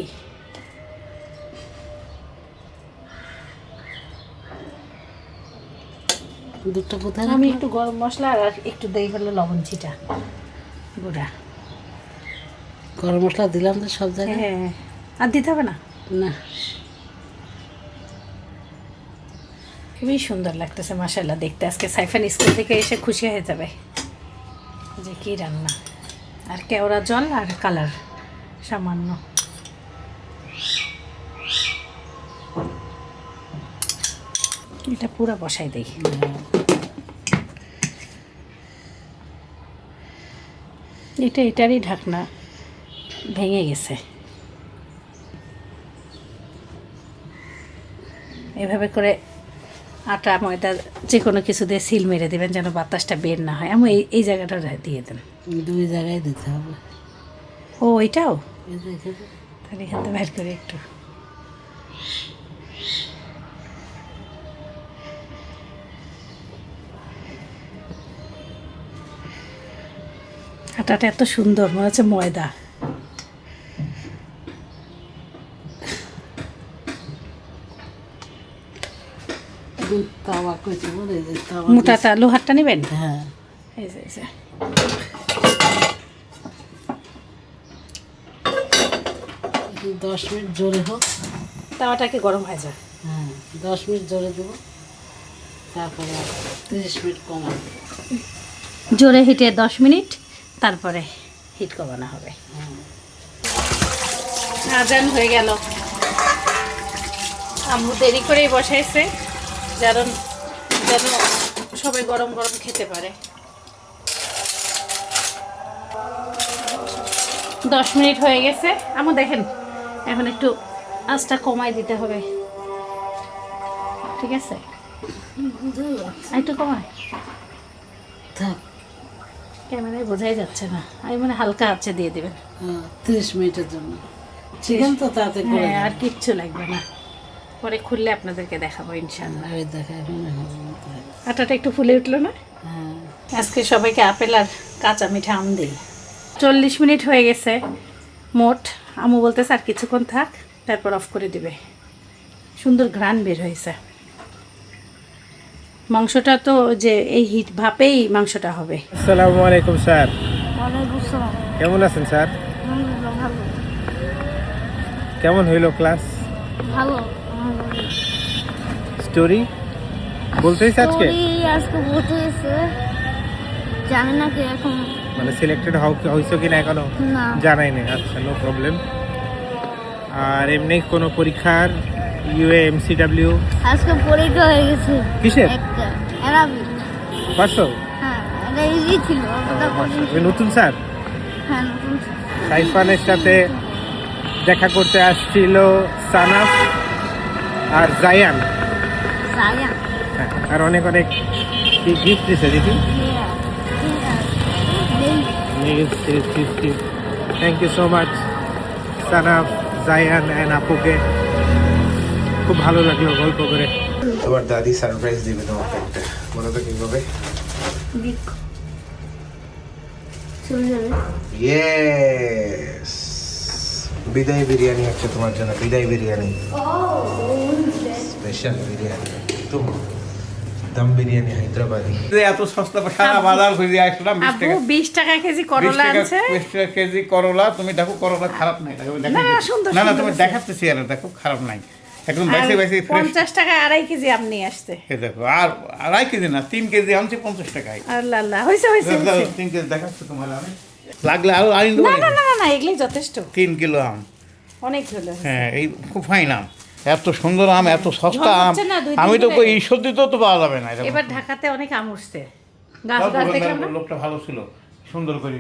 দুধটা কোথায়? আমি একটু গরম মশলা আর একটু দই হলো লবণ ছিটা গুঁড়া। গরম মশলা দিলাম তো সব জায়গায়। হ্যাঁ আর দিতে হবে না, না। খুবই সুন্দর লাগতেছে মাশাআল্লাহ দেখতে। আজকে সাইফান স্কুল থেকে এসে খুশি হয়ে যাবে যে কি রান্না। আর কেওড়া জল আর কালার সামান্য। এটা পুরো বসাই দেই। এটারই ঢাকনা ভেঙে গেছে। এভাবে করে আটা ময়দা যে কোনো কিছু দিয়ে সিল মেরে দেবেন যেন বাতাসটা বের না হয়। আমি এই জায়গাটা দিয়ে দেন, 2 জায়গায় দিতে হবে। ও এটাও তাহলে এখান থেকে বের করে একটু আটাটা এত সুন্দর মনে হচ্ছে ময়দা। তাওয়া কইতে বলে যে তাওয়া মোটাটা লোহারটা নেবেন? হ্যাঁ এই যে, এই যে। 10 মিনিট জোরে হোক। তাওয়াটাকে গরম হয়ে যায়। হ্যাঁ 10 মিনিট জোরে দেবো, তারপরে 30 মিনিট কমাবো। জোরে হিটে 10 মিনিট, তারপরে হিট কমানো হবে। আজান হয়ে গেল। আম্মু দেরি করেই বসাইছে, যেন সবাই গরম গরম খেতে পারে। 10 মিনিট হয়ে গেছে। আম্মু দেখেন, এখন একটু আঁচটা কমাই দিতে হবে। ঠিক আছে, একটু কমাই। থাক। ক্যামেরায় বোঝাই যাচ্ছে না, আমি মানে হালকা আঁচে দিয়ে দেবেন। 30 মিনিটের জন্য চিকেন তো তাতে করে হ্যাঁ, আর কিচ্ছু লাগবে না, পরে খুললে আপনাদেরকে দেখাবো ইনশাল্লাহ। ওই দেখা মনে হয়। আটাটা একটু ফুলে উঠলো না? হ্যাঁ আজকে সবাইকে আপেল আর কাঁচা মিঠা আম দিই। 40 মিনিট হয়ে গেছে মোট। আম্মু বলতেছে আর কিছুক্ষণ থাক, তারপর অফ করে দিবে। সুন্দর ঘ্রাণ বের হয়েছে। মাংসটা তো যে এই হিট ভাপেই মাংসটা হবে। আসসালামু আলাইকুম স্যার, ওয়ালাইকুম আসসালাম। কেমন আছেন স্যার? আলহামদুলিল্লাহ ভালো। কেমন হইলো ক্লাস? ভালো। স্টোরি বলতেইছ আজকে? স্টোরি আজকে বলতে গেছে, জানি না কি এখন। মানে সিলেক্টেড হইছো কিনা এখনো না। জানাই নাই। আচ্ছা, নো প্রবলেম। আর এমনি কোনো পরীক্ষার ইউএ এমসিডব্লিউ আজকে পরীক্ষা হয়ে গেছে। কিসের? একটা অ্যারাবিক। পারছো? হ্যাঁ, এটা ইজি ছিল। ওটা কঠিন ওই ছিল। নতুন স্যার হ্যাঁ, নতুন ছিল। সাইফানের সাথে দেখা করতে আসছিল সানাফ আর জায়ান। সায়া। হ্যাঁ, আর অনেক অনেক গিফট দিছে দেখি। Thank you so much Sanaf, Zayan and আপুকে। খুব ভালো লাগলো গল্প করে। তোমার দাদি সারপ্রাইজ দিবে তোমাকে একটা, বলো তো কিভাবে? চলে যাবে। ইয়েস, বিদায় বিরিয়ানি হচ্ছে তোমার জন্য। বিদায় বিরিয়ানি, স্পেশাল বিরিয়ানি, একদম দম বিরিয়ানি হায়দ্রাবাদি। এত সস্তা সারা বাজার খুঁজে আসলাম 20 আব্বু টাকা 20 টাকা কেজি 20 করলা টাকা আনছে। 20 টাকা কেজি করলা। তুমি দেখো করলা খারাপ নাই, দেখো না, সুন্দর, না না সুন্দর তুমি আছে। দেখাচ্ছি আর দেখো খারাপ নাই, একদম আর বাইসে বাইসে ফ্রেশ। 50 টাকা 2.5 কেজি আম নিয়ে আসছে। এই দেখো, আর 2.5 কেজি না 3 কেজি আনছি 50 টাকায়। আল্লাহ আল্লাহ, হয়েছে হয়েছে হয়েছে। 3 কেজি দেখাচ্ছি তোমার আমি, লাগলে আরো আইন দেবো। না না না না, এগুলোই যথেষ্ট, 3 কিলো আম। অনেক হলো। হ্যাঁ, এই খুব ফাইন আম, এত সুন্দর আম, এত সস্তা ঝড় আম। হচ্ছে না, 2 দিন আমি তো ধরে। কই এই সত্যিতেও তো পাওয়া যাবে না। এরকম। এবার ঢাকাতে অনেক আম উঠছে, গাছ যাও, গাছ দোকানদার দেখলাম না। লোকটা ভালো ছিল, সুন্দর করে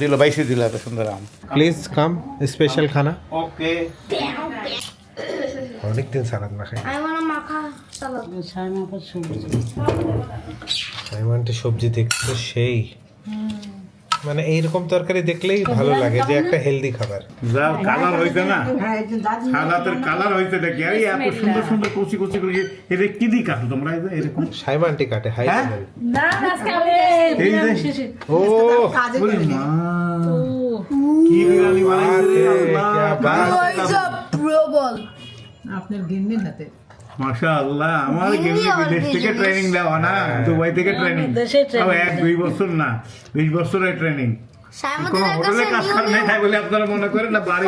দিল, বাইসে দিল এত সুন্দর আম। প্লিজ কাম, স্পেশাল খানা। ওকে, অনেকদিন সালাদ না খাই। I want a maca salad. সাইমাপা সবজি। সাইমনটি সবজি দেখতে সেই, মানে এইরকম তরকারি দেখলেই ভালো লাগে যে একটা হেলদি খাবার। যা কালার হইছে না, সালাতের কালার হইছে দেখি। আরে এত সুন্দর সুন্দর কচি কচি করে এটা কি দি কাটো তোমরা এই যে এরকম? সাইমনটি কাটে হাই হ্যাঁ? লেভেল। এই যে ও বলি মা, কি বিরিয়ানি বানাইছে রে আল্লাহ। क्या बात। আপনার গিন্নির হাতে। মাশাআল্লাহ, আমার গেমনি বিদেশ থেকে ট্রেনিং দেওয়া না, দুবাই থেকে ট্রেনিং। দেশে training তাও 1-2 বছর না, 20 বছরের ট্রেনিং। কোনো হোটেলে কাজ কাম নেই তাই বলে আপনারা মনে করেন না বাড়ি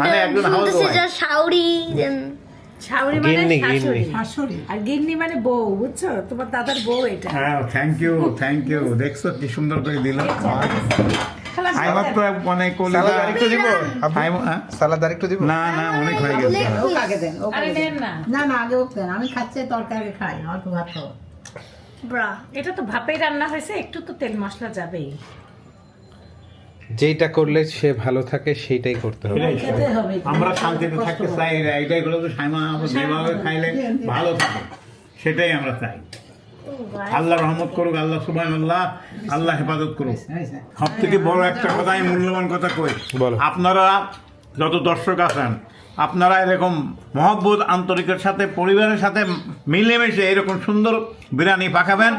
মানে একজন হাউস ওয়াইফ। শাউরি শাশুড়ি মানে গিন্নি, শাশুড়ি, গিন্নি। শাশুড়ি। আর গিন্নি মানে বউ, বুঝছো? তোমার দাদার বউ এটা। হ্যাঁ, থ্যাংক ইউ। দেখছো কি সুন্দর করে দিলাম। খালাস আইমার তো মানে সালাদ আরেকটু দিব? সালাদ আরেকটু দিব? না না, অনেক হয়ে গেছে। ও কাকে দেন? ও আরে কাকে দেন? নেন না, না না, আগে ওকে দেন। আমি খাচ্ছি তরকারি খাই, অল্প ভাত খাবো। ব্রা। এটা তো ভাপেই রান্না হয়েছে, একটু তো তেল মশলা যাবেই। যেইটা করলে সে ভালো থাকে সেইটাই করতে হবে। খেতে হবে। আমরা শান্তিতে থাকতে চাই, এইটাই হলো তো সাইমা যেভাবে খাইলে ভালো থাকে সেটাই আমরা চাই। আল্লাহ রহমত করুক, আল্লাহ সুবহানাল্লাহ, আল্লাহ হেফাজত করুক। সব থেকে বড় একটা কথা, আমি মূল্যবান কথা কই, বলো। আপনারা যত দর্শক আছেন, আপনারা এরকম মহব্বত আন্তরিকের সাথে পরিবারের সাথে মিলেমিশে এরকম সুন্দর বিরিয়ানি পাকাবেন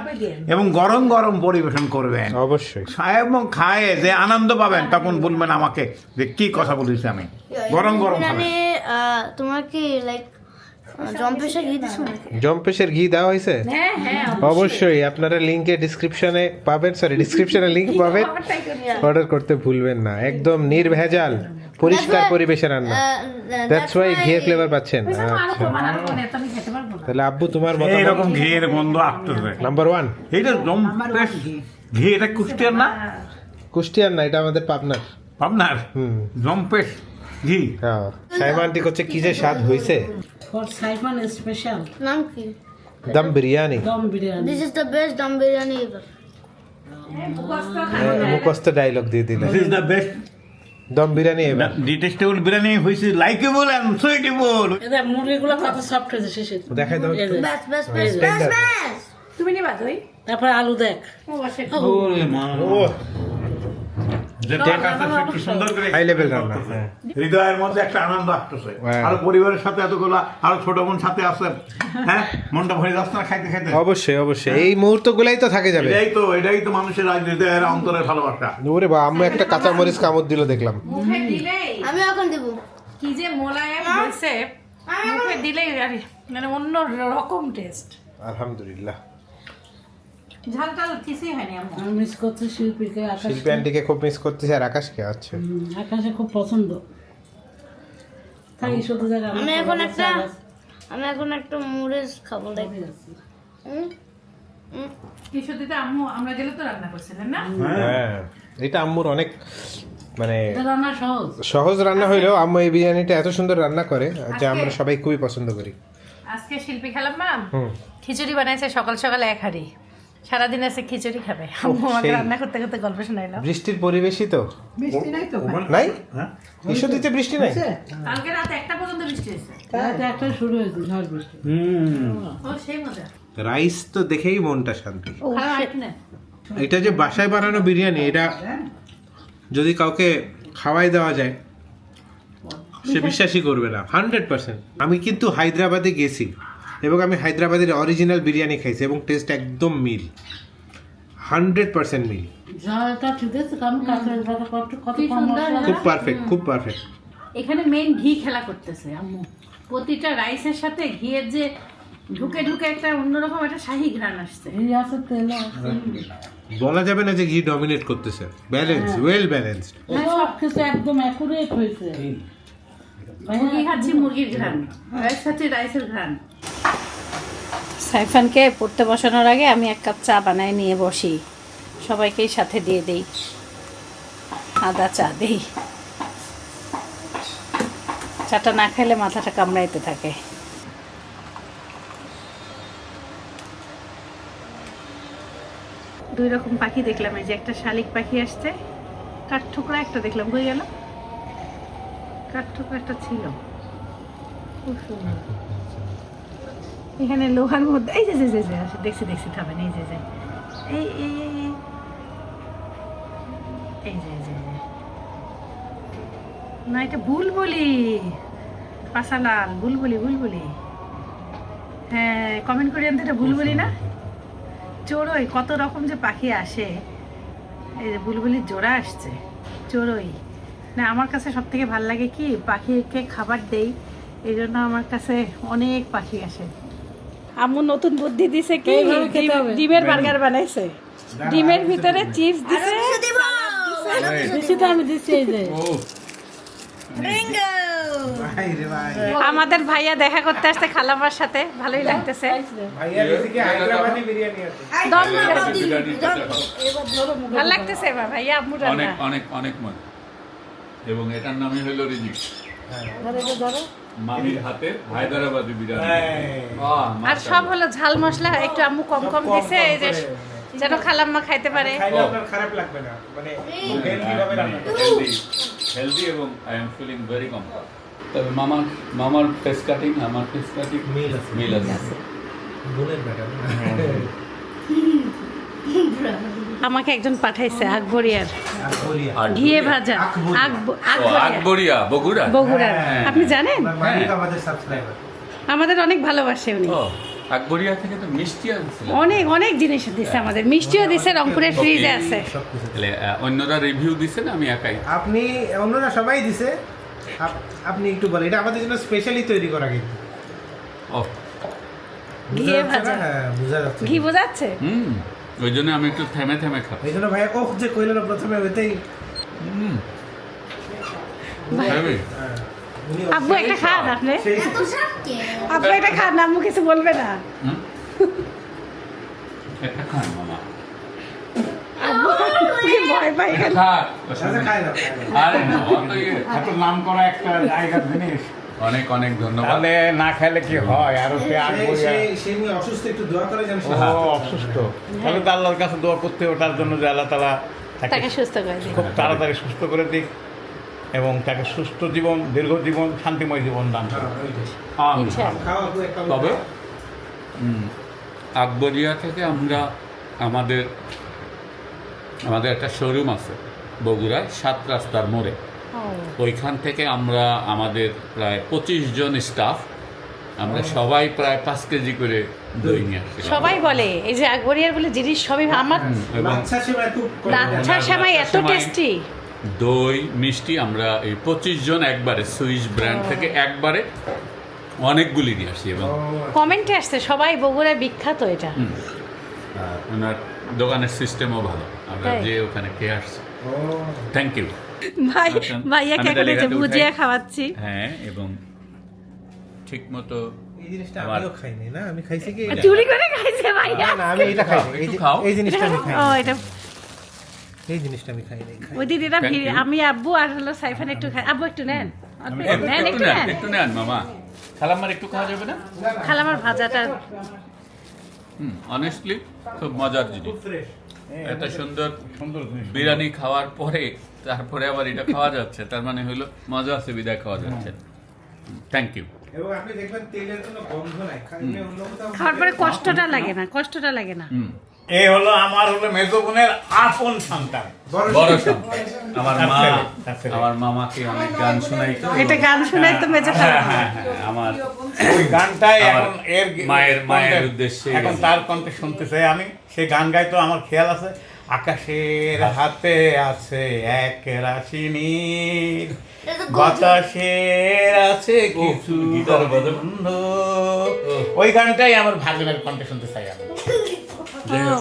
এবং গরম গরম পরিবেশন করবেন অবশ্যই। এবং খায়ে যে আনন্দ পাবেন তখন বলবেন আমাকে যে কি কথা বলেছি আমি। গরম গরম খাবেন। তোমার কি লাইক জম্পেশে ঘি দিছো নাকি? জম্পেশের ঘি দেওয়া হয়েছে? হ্যাঁ হ্যাঁ অবশ্যই আপনারা লিংকে ডিসক্রিপশনে পাবেন, ডিসক্রিপশনে লিংক পাবেন, অর্ডার করতে ভুলবেন না। একদম নির্ভেজাল পরিষ্কার পরিবেশে রান্না, দ্যাটস ওয়াই ঘিয়ের ফ্লেভার পাচ্ছেন। আচ্ছা, তাহলে আব্বু তোমার এইরকম ঘিয়ের গন্ধ আসতেছে। নাম্বার 1 এইটা জম্পেশ ঘি, এটা কুষ্টিয়ার না? কুষ্টিয়ার না, এটা আমাদের পাবনার। আপনার হুম, জম্পেশ ঘি। হ্যাঁ। সাইমা আন্টি করছে কি যে স্বাদ হয়েছে। ফর সাইমন স্পেশাল নাম কি? Dum biryani, dum biryani. This is the best dum biryani ever. মুখস্থ ডায়লগ দিয়ে দিলেন। This is the best dum biryani এবার detestable biryani, which is likeable and suitable. এটা মুরগিগুলো কত সফট হয়েছে শেষে। দেখাই দাও একটু। Best best best best best. তুমি নিবা দই? তারপরে আলু দেখ। ওরে মা, যেটা কাছে একটু সুন্দর করে হাই লেভেল রান্না। হ্যাঁ। হৃদয়ের মধ্যে একটা আনন্দ আসতেছে। হ্যাঁ। আর পরিবারের সাথে এতগুলা, আর ছোট বোন সাথে আছে, হ্যাঁ, মনটা ভরে যাচ্ছে না খাইতে খাইতে। অবশ্যই অবশ্যই এই মুহূর্তগুলাই তো থাকে যাবে। এটাই তো মানুষের হৃদয়ের অন্তরের ভালোবাসা। ওরে বা, আম্মু একটা কাঁচা মরিচ কামড় দিল দেখলাম। মুখে দিলেই আমি এখন দেব। কি যে মোলায়েম হয়েছে, মুখে দিলেই আরে মানে অন্য রকম টেস্ট। আলহামদুলিল্লাহ। ঝাল টাল কিছুই হয়নি আম্মু। আমি মিস করছি শিল্পীকে, আকাশ। শিল্পী আন্টিকে খুব মিস করতেছি, আর আকাশকে। আচ্ছা, আকাশে খুব পছন্দ। তাই শুধু জায়গা আমি এখন একটা মুড়েজ খাবো লাইক। কিছুদিতে আম্মু আমরা গেলে তো রান্না করছিলেন না? হ্যাঁ, এটা আম্মুর অনেক মানে রান্না সহজ। সহজ রান্না হইলেও আম্মু এই বিরিয়ানিটা এত সুন্দর রান্না করে যে আমরা সবাই খুবই পছন্দ করি। আজকে শিল্পী খেলাম মা, হুম, খিচুড়ি বানাইছে সকাল সকাল এক হাঁড়ি। সারাদিন আছে খিচুড়ি খাবে। আম্মু আমাকে সেই। রান্না করতে করতে গল্প শোনাইলো। বৃষ্টির পরিবেশই তো বৃষ্টি নাই তো। নাই, হ্যাঁ? ঈশ্বরদীতে বৃষ্টি নাই। কালকে রাত 1টা পর্যন্ত বৃষ্টি হয়েছে। রাতে একটা শুরু হয়েছে ঝড় বৃষ্টি। ও সেই মজা। রাইস তো দেখেই মনটা শান্তি। খারাপ হয় না। এটা যে বাসায় বানানো বিরিয়ানি, এটা যদি কাউকে খাওয়াই দেওয়া যায় সে বিশ্বাসই করবে না 100%। আমি কিন্তু হায়দ্রাবাদে গেছি এবং আমি হায়দ্রাবাদের অরিজিনাল বিরিয়ানি খাইছি এবং টেস্ট একদম মিল, 100% মিল। ঝড়টা ঠিক আছে, কারণ কাঁচা ঝড়টা কত কম মশলা। খুব পারফেক্ট, খুব পারফেক্ট। এখানে মেইন ঘি খেলা করতেছে আম্মু। প্রতিটা রাইসের সাথে ঘিয়ের যে ঢুকে ঢুকে একটা অন্যরকম একটা শাহী ঘ্রাণ আসছে। ঘি আছে, তেল আছে। বলা যাবে না যে ঘি ডমিনেট করতেছে, ব্যালেন্স, ওয়েল ব্যালেন্সড। সব কিছু একদম অ্যাকুরেট হয়েছে। মুরগি খাচ্ছি মুরগির ঘ্রাণ, রাইস খাচ্ছি রাইসের ঘ্রাণ। সাইফানকে পড়তে বসানোর আগে আমি 1 কাপ চা বানায় নিয়ে বসি, সবাইকেই সাথে দিয়ে দেই, আদা চা দেই। চাটা না খাইলে মাথাটা কামড়াইতে থাকে। দুই রকম পাখি দেখলাম, এই যে একটা শালিক পাখি আসছে, কাঠঠোকরা একটা দেখলাম, কই গেল? কাঠঠোকরা একটা ছিল, খুব সুন্দর। এখানে লোহার মধ্যে এই যে যে যে যে আসে, দেখছি দেখছি থামেন, এই যে যে এই এই এই এই এই যে যে যে না, এটা বুলবুলি, পাশালাল বুলবুলি, বুলবুলি। হ্যাঁ, কমেন্ট করে আনতে, এটা বুলবুলি না চড়ুই। কত রকম যে পাখি আসে। এই যে বুলবুলির জোড়া আসছে, চড়ুই। না, আমার কাছে সব থেকে ভালো লাগে কি, পাখিকে খাবার দেই, এই জন্য আমার কাছে অনেক পাখি আসে। আম্মু নতুন বুদ্ধি দিছে কি, এইভাবে খেতে হবে। ডিমের বার্গার বানাইছে, ডিমের ভিতরে চিপস দিছে। বেশি তো আমি দিচ্ছি এই যে। আমাদের ভাইয়া দেখা করতে আসতে খালামার সাথে, ভালোই লাগতেছে। দম বিরিয়ানি। ভালো লাগতেছে এবার ভাইয়া আম্মু অনেক রান্না। অনেক অনেক মজা। এবং এটার নামই হলো রিজিক, মামির হাতের হায়দ্রাবাদি বিরিয়ানি। আর সব হলো ঝাল মশলা একটু আম্মু কম কম দিছে, এই যে যেন খালাম্মা খাইতে পারে। খারাপ লাগবে না, মানে হেলদি এবং I am feeling very comfort. তবে মামার ফেস কাটিং, আমার ফেস কাটিং মিল আছে। আমাকে একজন পাঠাইছে আকবরিয়ার ঘিয়ে ভাজা, আকবরিয়া বগুড়া। বগুড়ার। আপনি জানেন? আমাদের সাবস্ক্রাইবার, আমাদের অনেক ভালোবাসে উনি। ও, আকবরিয়া থেকে তো মিষ্টি আনছিল। অনেক অনেক জিনিস দিছে আমাদের, মিষ্টিও দিছে, রংপুরের ফ্রিজে আছে। তাহলে অন্যরা রিভিউ দিছে না, আমি একাই? আপনি, অন্যরা সবাই দিছে, আপনি একটু বলেন। এটা আমাদের জন্য স্পেশালি তৈরি করা কিন্তু। ও ঘিয়ে ভাজা হ্যাঁ বোঝা যাচ্ছে ঘি বোঝাচ্ছে ওই জন্য আমি একটু থেমে থেমে খাবো। এই জন্য ভাইয়া ওহ যে কইলেন প্রথমে ওইটাই খাবি? উনি আব্বু একটা খান আপনি, সেই আব্বু একটা খান, আম্মু কিছু বলবে না। হুম? একটা খান মামা। আব্বু কি ভয় পাই গেল। খাক। আচ্ছা খাই না আরে না, অত ইয়ে। এত নাম করা একটা জায়গার জিনিস, অনেক অনেক ধন্যবাদ। তাহলে না খাইলে কি হয়? আরো সে আগ বইয়া সেই নিয়ে অসুস্থ একটু দোয়া করে যেন ও অসুস্থ, তাহলে তো আল্লাহর কাছে দোয়া করতে হবে তার জন্য যে আল্লাহ তাআলা তাকে তাকে সুস্থ করে দিন। খুব তাড়াতাড়ি সুস্থ করে দিক এবং তাকে সুস্থ জীবন, দীর্ঘ জীবন, শান্তিময় জীবন দান করে। আমিন। ইনশাআল্লাহ। খাওয়া আপু একটা তবে আকবরিয়া থেকে আমরা আমাদের একটা শোরুম আছে বগুড়ায় 7 রাস্তার মোড়ে। ওইখান থেকে আমরা আমাদের প্রায় 25 জন স্টাফ, আমরা সবাই প্রায় 5 কেজি করে দই নিয়ে আসি। সবাই বলে এই যে আকবরিয়ার বলে জিনিস সবই আমার এবং বাচ্চা সেবা খুব লাচ্ছা সেমাই এত সেমাই, টেস্টি। দই মিষ্টি আমরা এই 25 জন একবারে সুইস ব্র্যান্ড থেকে একবারে অনেকগুলি নিয়ে আসি। এবং কমেন্টে আসছে সবাই বগুড়ায় বিখ্যাত এটা। ওনার দোকানের সিস্টেমও ভালো, আমরা তাই? যে ওখানে খেয়ে আসছি। Thank you. ভাই আচ্ছা, ভাইয়াকে আমি এখন তাহলে এই যে এখানে ভুজিয়া উঠাই। খাওয়াচ্ছি। হ্যাঁ, এবং ঠিক মতো এই জিনিসটা আবার- আমিও খাইনি না, আমি খাইছি কি চুরি করে খাইছে ভাইয়া। না আমি এটা খাই এই একটু খাও। এই জিনিসটা আমি খাই ও এটা এই জিনিসটা আমি খাইনি ওই দিদিরা Thank you. আমি আব্বু আর হলো সাইফান একটু খাই। আব্বু একটু নেন, অল্প একটু একটু নেন, একটু নেন। একটু নেন মামা। খালাম্মার একটু খাওয়া যাবে না? খালামার ভাজাটা অনেস্টলি খুব মজার জিনিস। ফ্রেশ এত সুন্দর সুন্দর জিনিস। বিরিয়ানি খাওয়ার পরে তারপরে আবার এটা খাওয়া যাচ্ছে, তার মানে হলো মজা আছে বিদায় খাওয়া যাচ্ছে। Thank you. এবং আপনি দেখবেন তেলের কোনো গন্ধ নাই, খাইলে অন্য কোথাও খাওয়ার পরে কষ্টটা লাগে না, কষ্টটা লাগে না। এই হলো আমার মেজো বোনের আপন সন্তান। বড় সন্তান। আমার মা তার ছেলে। আমার মামাকে অনেক গান শোনাইতো। এটা গান শোনাই তো মেজে হ্যাঁ খাওয়া। হ্যাঁ হ্যাঁ, আমার ওই গানটাই আমার এখন এর মায়ের কণ্ঠে- উদ্দেশ্যে এখন গান। তার কণ্ঠে শুনতে চাই আমি। সেই গান গাইতো আমার খেয়াল আছে, আকাশের হাতে আছে এক রাশি নীল, বাতাসের আছে কিছু গিটার বাজানো। গন্ধ। ওই গানটাই আমার ভাগনের কণ্ঠে শুনতে চাই আমি। যাই হোক,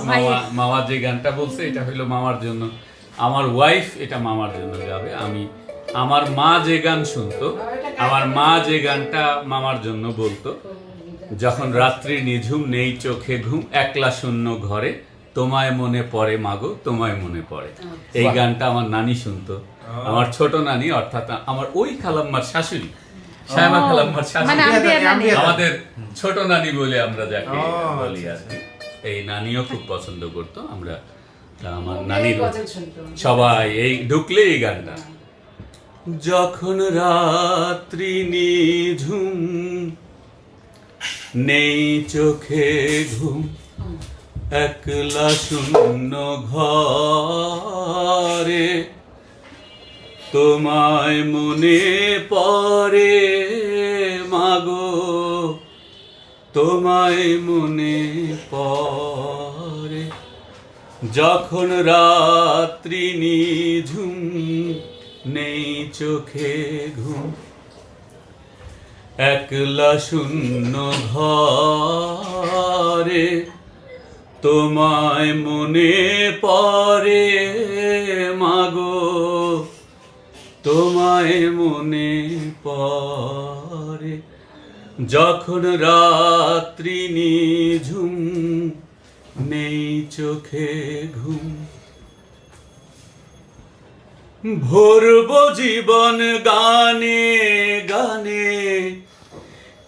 মামা যে গানটা বলছে এটা হলো মামার জন্য। আমার ওয়াইফ এটা মামার জন্য গাবে। আমার মা যে গান শুনতো, আমার মা যে গানটা মামার জন্য বলতো, যখন রাত্রি নিঝুম নেই চোখে ঘুম, একলা শূন্য ঘরে, তোমায় মনে পড়ে মাগো, তোমায় মনে পড়ে। এই গানটা আমার নানি শুনতো, আমার ছোট নানি, অর্থাৎ আমার ওই খালাম্মার শাশুড়ি, শ্যামা খালাম্মার মানে শাশুড়ি, আম্বিয়া নানি। আমাদের ছোট নানি বলে আমরা যাকে বলি আর কি। এই নানিও খুব পছন্দ করতো। আমরা আমার নানির সবাই এই ঢুকলে এই গানটা, যখন রাত্রি নিঝুম নেই চোখে ঘুম, একলা শূন্য ঘরে, তোমায় মনে পড়ে মাগো, তোমায় মনে পড়ে, যখন রাত্রি নিঝুম নেই চোখে ঘুম, একলা শূন্য ঘরে, তোমায় মনে পড়ে মাগো, তোমায় মনে পড়ে, যখন রাত্রি নিঝুম নেই চোখে ঘুম, ভরব জীবন গানে গানে,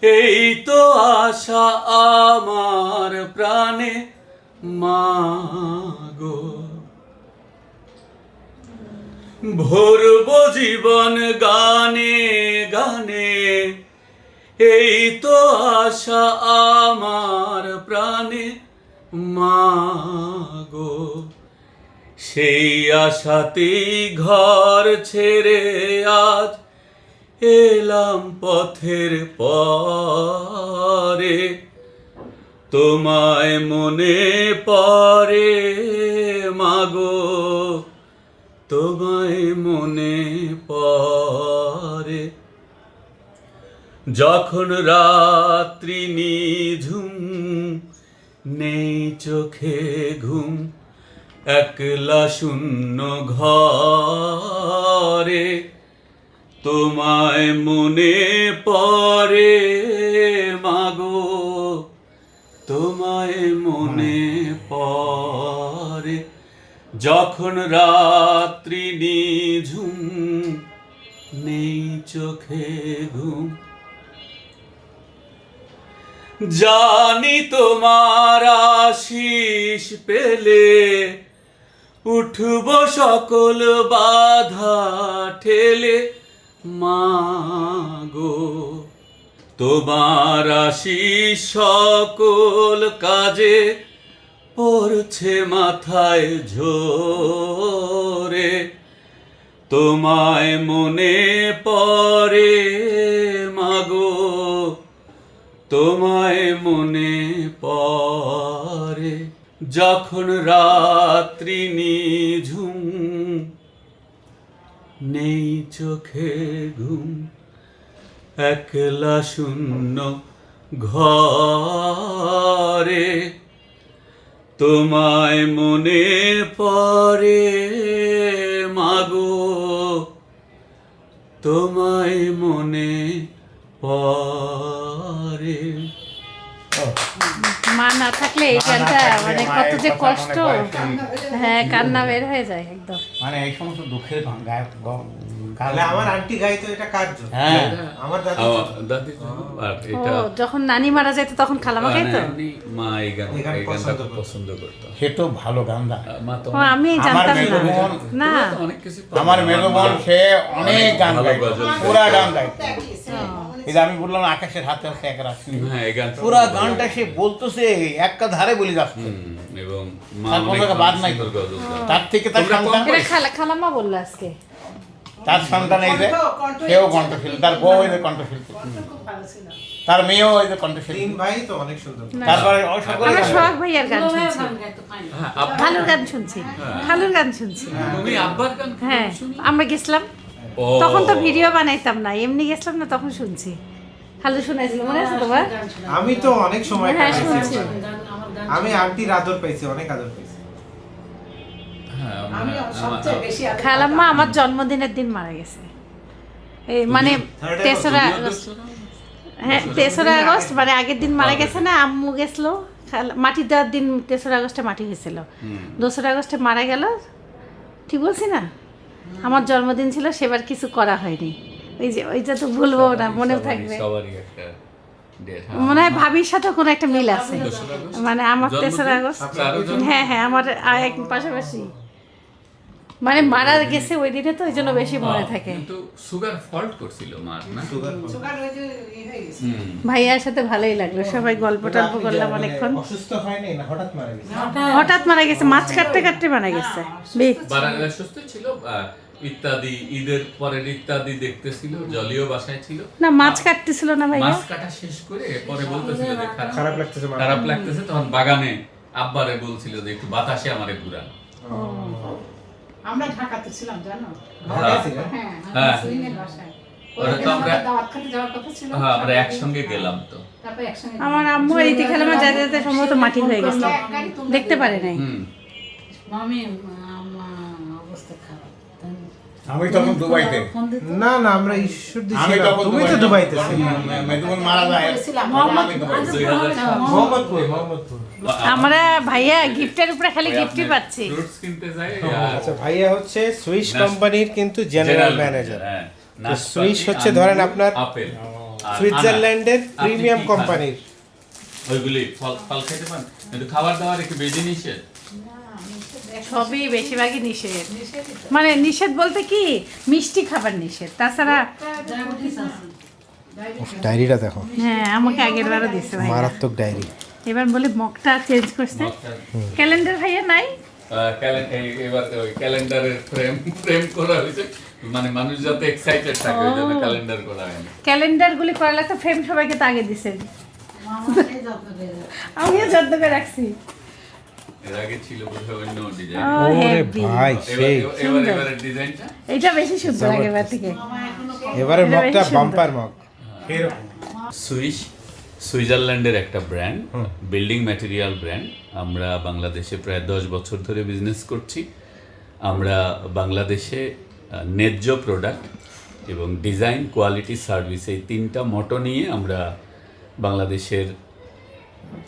এই তো আশা আমার প্রাণে মাগো, ভরব জীবন গানে গানে, এই তো আশা আমার প্রাণে মাগো, সেই আশাতেই ঘর ছেড়ে আজ এলাম পথের পরে, তোমায় মনে পড়ে মাগো, তোমায় মনে পড়ে, যখন রাত্রি নিঝুম নেই চোখে ঘুম, একলা শূন্য ঘরে তোমায় মনে পড়ে মাগো, তোমায় মনে পড়ে। যখন রাত্রি নিঝুম নেই চোখে ঘুম, জানি তোমার আশিস পেলে উঠব সকল বাধা ঠেলে মাগো, তোমার আশিস সকল কাজে পড়ছে মাথায় ঝরে, তোমায় মনে পড়ে মাগো, তোমায় মনে পড়ে। যখন রাত্রি নিঝুম নেই চোখে ঘুম, একলা শূন্য ঘরে তোমায় মনে পড়ে মাগো, তোমায় মনে পড়ে। মা না থাকলে এই গানটা মানে কত যে কষ্ট, হ্যাঁ কান্না বের হয়ে যায় একদম। মানে এই সমস্ত দুঃখের গান গায়ক তাহলে আমার আন্টি গাইতো এটা কার জন্য? হ্যাঁ আমার দাদু দাদি আর ও এটা যখন নানি মারা যেত তখন খালামা গাইতো। মা এই এই গান গানটা পছন্দ পছন্দ করতো। সে তো ভালো গান গায়। মা তো ও আমি আমার জানতাম মেজো না। বোন, না অনেক কিছু আমার মেজো বোন সে অনেক গান ভালো গায়, গজল গায়। পুরা গান গায়। এই যে আমি বললাম আকাশের হাতে আছে এক রাত্রি, হ্যাঁ এই গান পুরা গানটা সে বলতেছে একটা ধারে বলে যাচ্ছে। এবং মা তার কোনো অনেক জায়গা বাদ নাই তো। সুন্দর গজল গায়। তার থেকে তার তোমরা সন্তান, কম এটা খালামা বললো আজকে। তার সন্তান এই যে সেও কণ্ঠশীল, তার বউ এই যে কণ্ঠশীল, তার মেয়েও এই যে কণ্ঠশীল। 3 ভাই তো অনেক সুন্দর। তারপরে ও সকলে আমরা গান গায়। সোহাগ ভাইয়ার গান শুনছি, হ্যাঁ, আব্বা- খালুর গান শুনছি, খালুর গান শুনছি। তুমি আব্বার গান হ্যাঁ শুনি? আমরা গেছিলাম ও, তখন তো ভিডিও বানাইতাম না, এমনি গেছিলাম না তখন শুনছি। খালু শুনাইছিল মনে আছে তোমার? আমি তো অনেক সময় হ্যাঁ কাটাইছি। শুনছি। আমি আন্টির আদর পাইছি, অনেক আদর পাইছি। হ্যাঁ, আমার- খালাম্মা আমার জন্মদিনের দিন মারা গেছে, এই মানে 3রা আগস্ট। হ্যাঁ 3রা আগস্ট মানে আগের দিন মারা গেছে না, আম্মু গেছিল মাটি দেওয়ার দিন, 3রা আগস্টে মাটি হয়েছিল, 2রা আগস্টে মারা গেল। ঠিক বলছি না? আমার জন্মদিন ছিল, সেবার কিছু করা হয়নি। ওইটা তো ভুলবো না, মনেও থাকবে। সবারই একটা date, হ্যাঁ। মনে হয় ভাবির সাথে কোনো একটা মিল আছে, 2রা আগস্ট? মানে আমার জন্মদিন? 3রা আগস্ট। আপনারও জন্মদিন? হ্যাঁ হ্যাঁ আমার এক পাশাপাশি, মানে মারা গেছে ওই দিনে, তো ওই জন্য বেশি মনে থাকে। কিন্তু সুগার ফল্ট করছিল মার না? হুম। ভাইয়ার সাথে ভালোই লাগলো, সবাই গল্প টল্প করলাম অনেকক্ষণ। অসুস্থ হয়নি না, হঠাৎ মারা গেছে? হঠাৎ মারা গেছে, মাছ কাটতে কাটতে মারা গেছে। সুস্থ ছিল, ইত্যাদি ঈদের পরের ইত্যাদি দেখতেছিল, জলীয় বাসায় ছিল। না মাছ কাটতেছিল না ভাইয়া, মাছ কাটা শেষ করে পরে বলতেছিল যে খারাপ লাগতেছে মা। খারাপ লাগতেছে, তখন বাগানে আব্বারে বলছিল যে একটু বাতাসে আমারে ঘুরান। আমরা ঢাকাতে ছিলাম জানো, ঢাকায় ছিলেন? হ্যাঁ হ্যাঁ। সুইনের বাসায়। ওরা তো আমরা দাওয়াত খেতে যাওয়ার কথা ছিল, হ্যাঁ আমরা একসঙ্গে গেলাম তো। তারপর একসঙ্গে আমার আম্মু এইদিকে খেলাম যেতে যেতে সম্ভবত মাটি হয়ে গেছে, দেখতে পারে নাই। হুম। মামি আমার অবস্থা খারাপ। আমি তখন দুবাইতে, না না, আমরা ঈশ্বর আমি দিছিলাম। তখন তুমি তো দুবাইতে ছিলে। মেজো বোন মারা যায়, আমি দুবাইতে। 2007 মোহাম্মদপুর। আমরা ভাইয়া গিফটের উপরে খালি গিফটই পাচ্ছি। ফ্রুটস কিনতে যাই আচ্ছা, ভাইয়া হচ্ছে সুইস কোম্পানির কিন্তু জেনারেল জেনারেল ম্যানেজার। হ্যাঁ। তো সুইস হচ্ছে ধরেন আপনার আপেল আর সুইজারল্যান্ডের আনার। প্রিমিয়াম আপনি কি খান? কোম্পানির। ওইগুলি ফল ফল খেতে পান, কিন্তু খাবার দাবার একটু বেশি নিষেধ। সবই বেশিরভাগই নিষেধ, মানে নিষেধ বলতে কি মিষ্টি খাবার নিষেধ, তাছাড়া ডায়েরিটা দেখো, হ্যাঁ আমাকে আগের বারও দিচ্ছে ভাইয়া, মারাত্মক ডায়েরি। এবার বলে মগটা চেঞ্জ করছে। ক্যালেন্ডার ভাইয়া নাই, এবার ওই ক্যালেন্ডারের ফ্রেম করা হয়েছে, মানে মানুষ যাতে এক্সাইটেড থাকে ওই জন্য ক্যালেন্ডার করা হয়নি। ক্যালেন্ডারগুলি করা লাগতো, ফ্রেম সবাইকে তো আগে দিছে, আমিও যত্ন করে রাখছি। এর আগে ছিল বোধহয় অন্য ডিজাইন। ও ওরে হেভি, ভাই সেই এবারের ডিজাইনটা এটা বেশি সুন্দর আগের বার থেকে। এবারে এটা মগটা বেশি সুন্দর। Bumper mug. সুইজারল্যান্ডের একটা ব্র্যান্ড, বিল্ডিং ম্যাটেরিয়াল ব্র্যান্ড। আমরা বাংলাদেশে প্রায় 10 বছর ধরে বিজনেস করছি। আমরা বাংলাদেশে ন্যায্য প্রোডাক্ট এবং ডিজাইন, কোয়ালিটি, সার্ভিস এই 3টা মটো নিয়ে আমরা বাংলাদেশের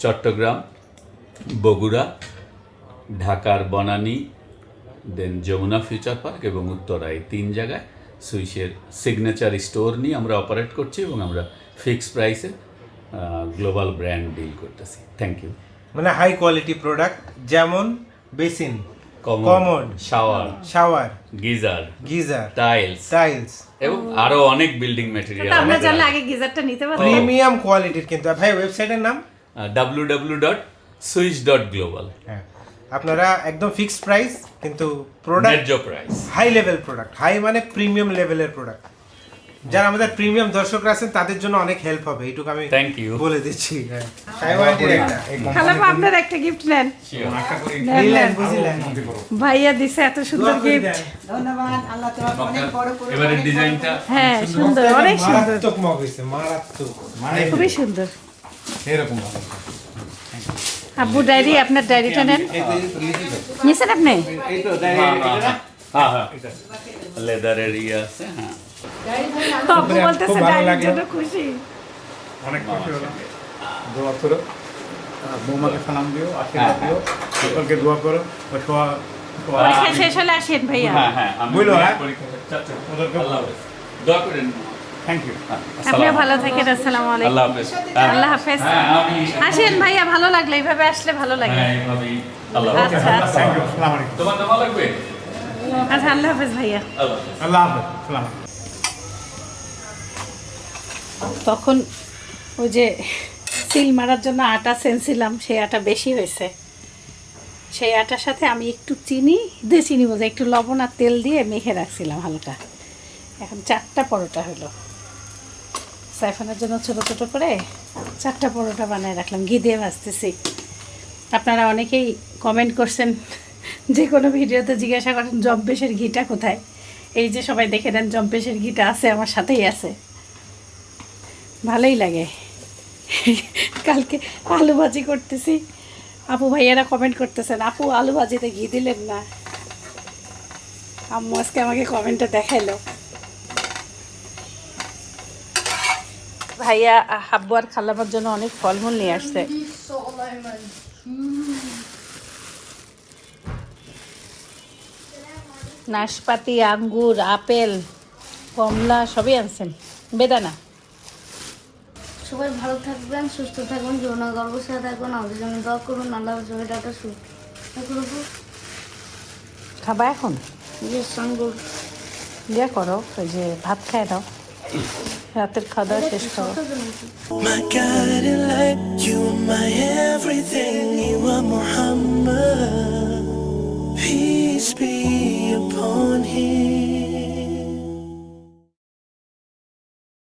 চট্টগ্রাম, বগুড়া, ঢাকার বনানী, দেন যমুনা ফিউচার পার্ক এবং উত্তরা, এই 3 জায়গায় সুইসের সিগনেচার স্টোর নিয়ে আমরা অপারেট করছি এবং আমরা ফিক্সড প্রাইসে গ্লোবাল ব্র্যান্ড ডিল করতেছি। Thank you. মানে হাই কোয়ালিটি প্রোডাক্ট, যেমন basin, commode, commode, shower, geyser, tiles এবং আরো অনেক বিল্ডিং ম্যাটেরিয়াল। আমরা জানলে আগে গিজারটা নিতে পারবো। প্রিমিয়াম কোয়ালিটির। কিন্তু ভাই ওয়েবসাইটের নাম www.swiss.global। হ্যাঁ, আপনারা একদম ফিক্সড প্রাইস, কিন্তু প্রোডাক্ট ন্যায্য price, high level product. High মানে প্রিমিয়াম লেভেলের প্রোডাক্ট। যারা আমাদের প্রিমিয়াম দর্শকরা আছেন তাদের জন্য অনেক হেল্প হবে, এইটুকু আমি থ্যাংক ইউ বলে দিচ্ছি। হ্যাঁ, সাইওয়াইটির একটা খালাপা আপনার একটা গিফট নেন। আশা করি বুঝলেন বুঝলেন। ভাইয়া দিছে এত সুন্দর গিফট। ধন্যবাদ, আল্লাহ তোমার অনেক বড় করে এবারে ডিজাইনটা হ্যাঁ সুন্দর, অনেক সুন্দর, মারাত্মক মগ হয়েছে, মারাত্মক। খুবই সুন্দর। এরকম আব্বু ডায়েরি, আপনার ডায়েরিটা নেন। নিয়েছেন আপনি? এই তো হ্যাঁ লেদারের ইয়ে আছে। হ্যাঁ, আব্বু বলতেছে খুব ভালো ডায়েরির লাগলো। জন্য খুশি। অনেক খুশি হলাম। দোয়া করো, বৌমাকে সালাম দিও, আশীর্বাদ দিও, সকলকে দোয়া করো। ও পরীক্ষা শেষ হলে আসেন ভাইয়া। হ্যাঁ আমি বললো, হ্যাঁ? পরীক্ষা চাচ্ছি। ওদেরকে আল্লাহ হাফেজ, দোয়া করেন। Thank you. আপনিও ভালো থাকেন। আসসালামু আলাইকুম। আল্লাহ হাফেজ। আল্লাহ হাফেজ। হ্যাঁ, আমি আসেন ভাইয়া, ভালো লাগলো, এইভাবে আসলে ভালো লাগে। হ্যাঁ এইভাবেই। আল্লাহ হাফেজ। আচ্ছা আচ্ছা থ্যাংক ইউ। আসসালামু আলাইকুম। তোমার দোয়া লাগবে? আচ্ছা, আল্লাহ হাফেজ ভাইয়া। আল্লাহ হাফেজ। আল্লাহ হাফেজ। আসসালামু আলাইকুম। তখন ওই যে সিল মারার জন্য আটা সেনছিলাম, সেই আটা বেশি হয়েছে। সেই আটার সাথে আমি একটু চিনি বলতে একটু লবণ আর তেল দিয়ে মেখে রাখছিলাম হালকা। এখন 4টা পরোটা হলো। সাইফানের জন্য ছোটো ছোটো করে 4টা পরোটা বানিয়ে রাখলাম, ঘি দিয়ে ভাজতেছি। আপনারা অনেকেই কমেন্ট করছেন, যে কোনো ভিডিওতে জিজ্ঞাসা করেন জম্পেশের ঘিটা কোথায়। এই যে সবাই দেখে নেন, জম্পেশের ঘিটা আছে, আমার সাথেই আছে। ভালোই লাগে। কালকে আলু ভাজি করতেছি, আপু ভাইয়ারা কমেন্ট করতেছেন, আপু আলু ভাজিতে ঘি দিলেন না। আম্মু আজকে আমাকে কমেন্টটা দেখাইলো। ভাইয়া হাব্বু আর খালামার জন্য অনেক ফলমূল নিয়ে আসছে। নাশপাতি, আঙ্গুর, আপেল, কমলা সবই আনছেন, বেদানা। সবাই ভালো থাকবেন, সুস্থ থাকবেন, জীবনে গর্বের সাথে থাকবেন, আমাদের জন্য দোয়া করুন। আল্লাহ একটা সুস্থ খাবা এখন? যে সঙ্গে ইয়ে করো, ওই যে ভাত খায় দাও, রাতের খাওয়া দাওয়া শেষ করো। My guiding light, you are my everything, you are Muhammad. Peace be upon him.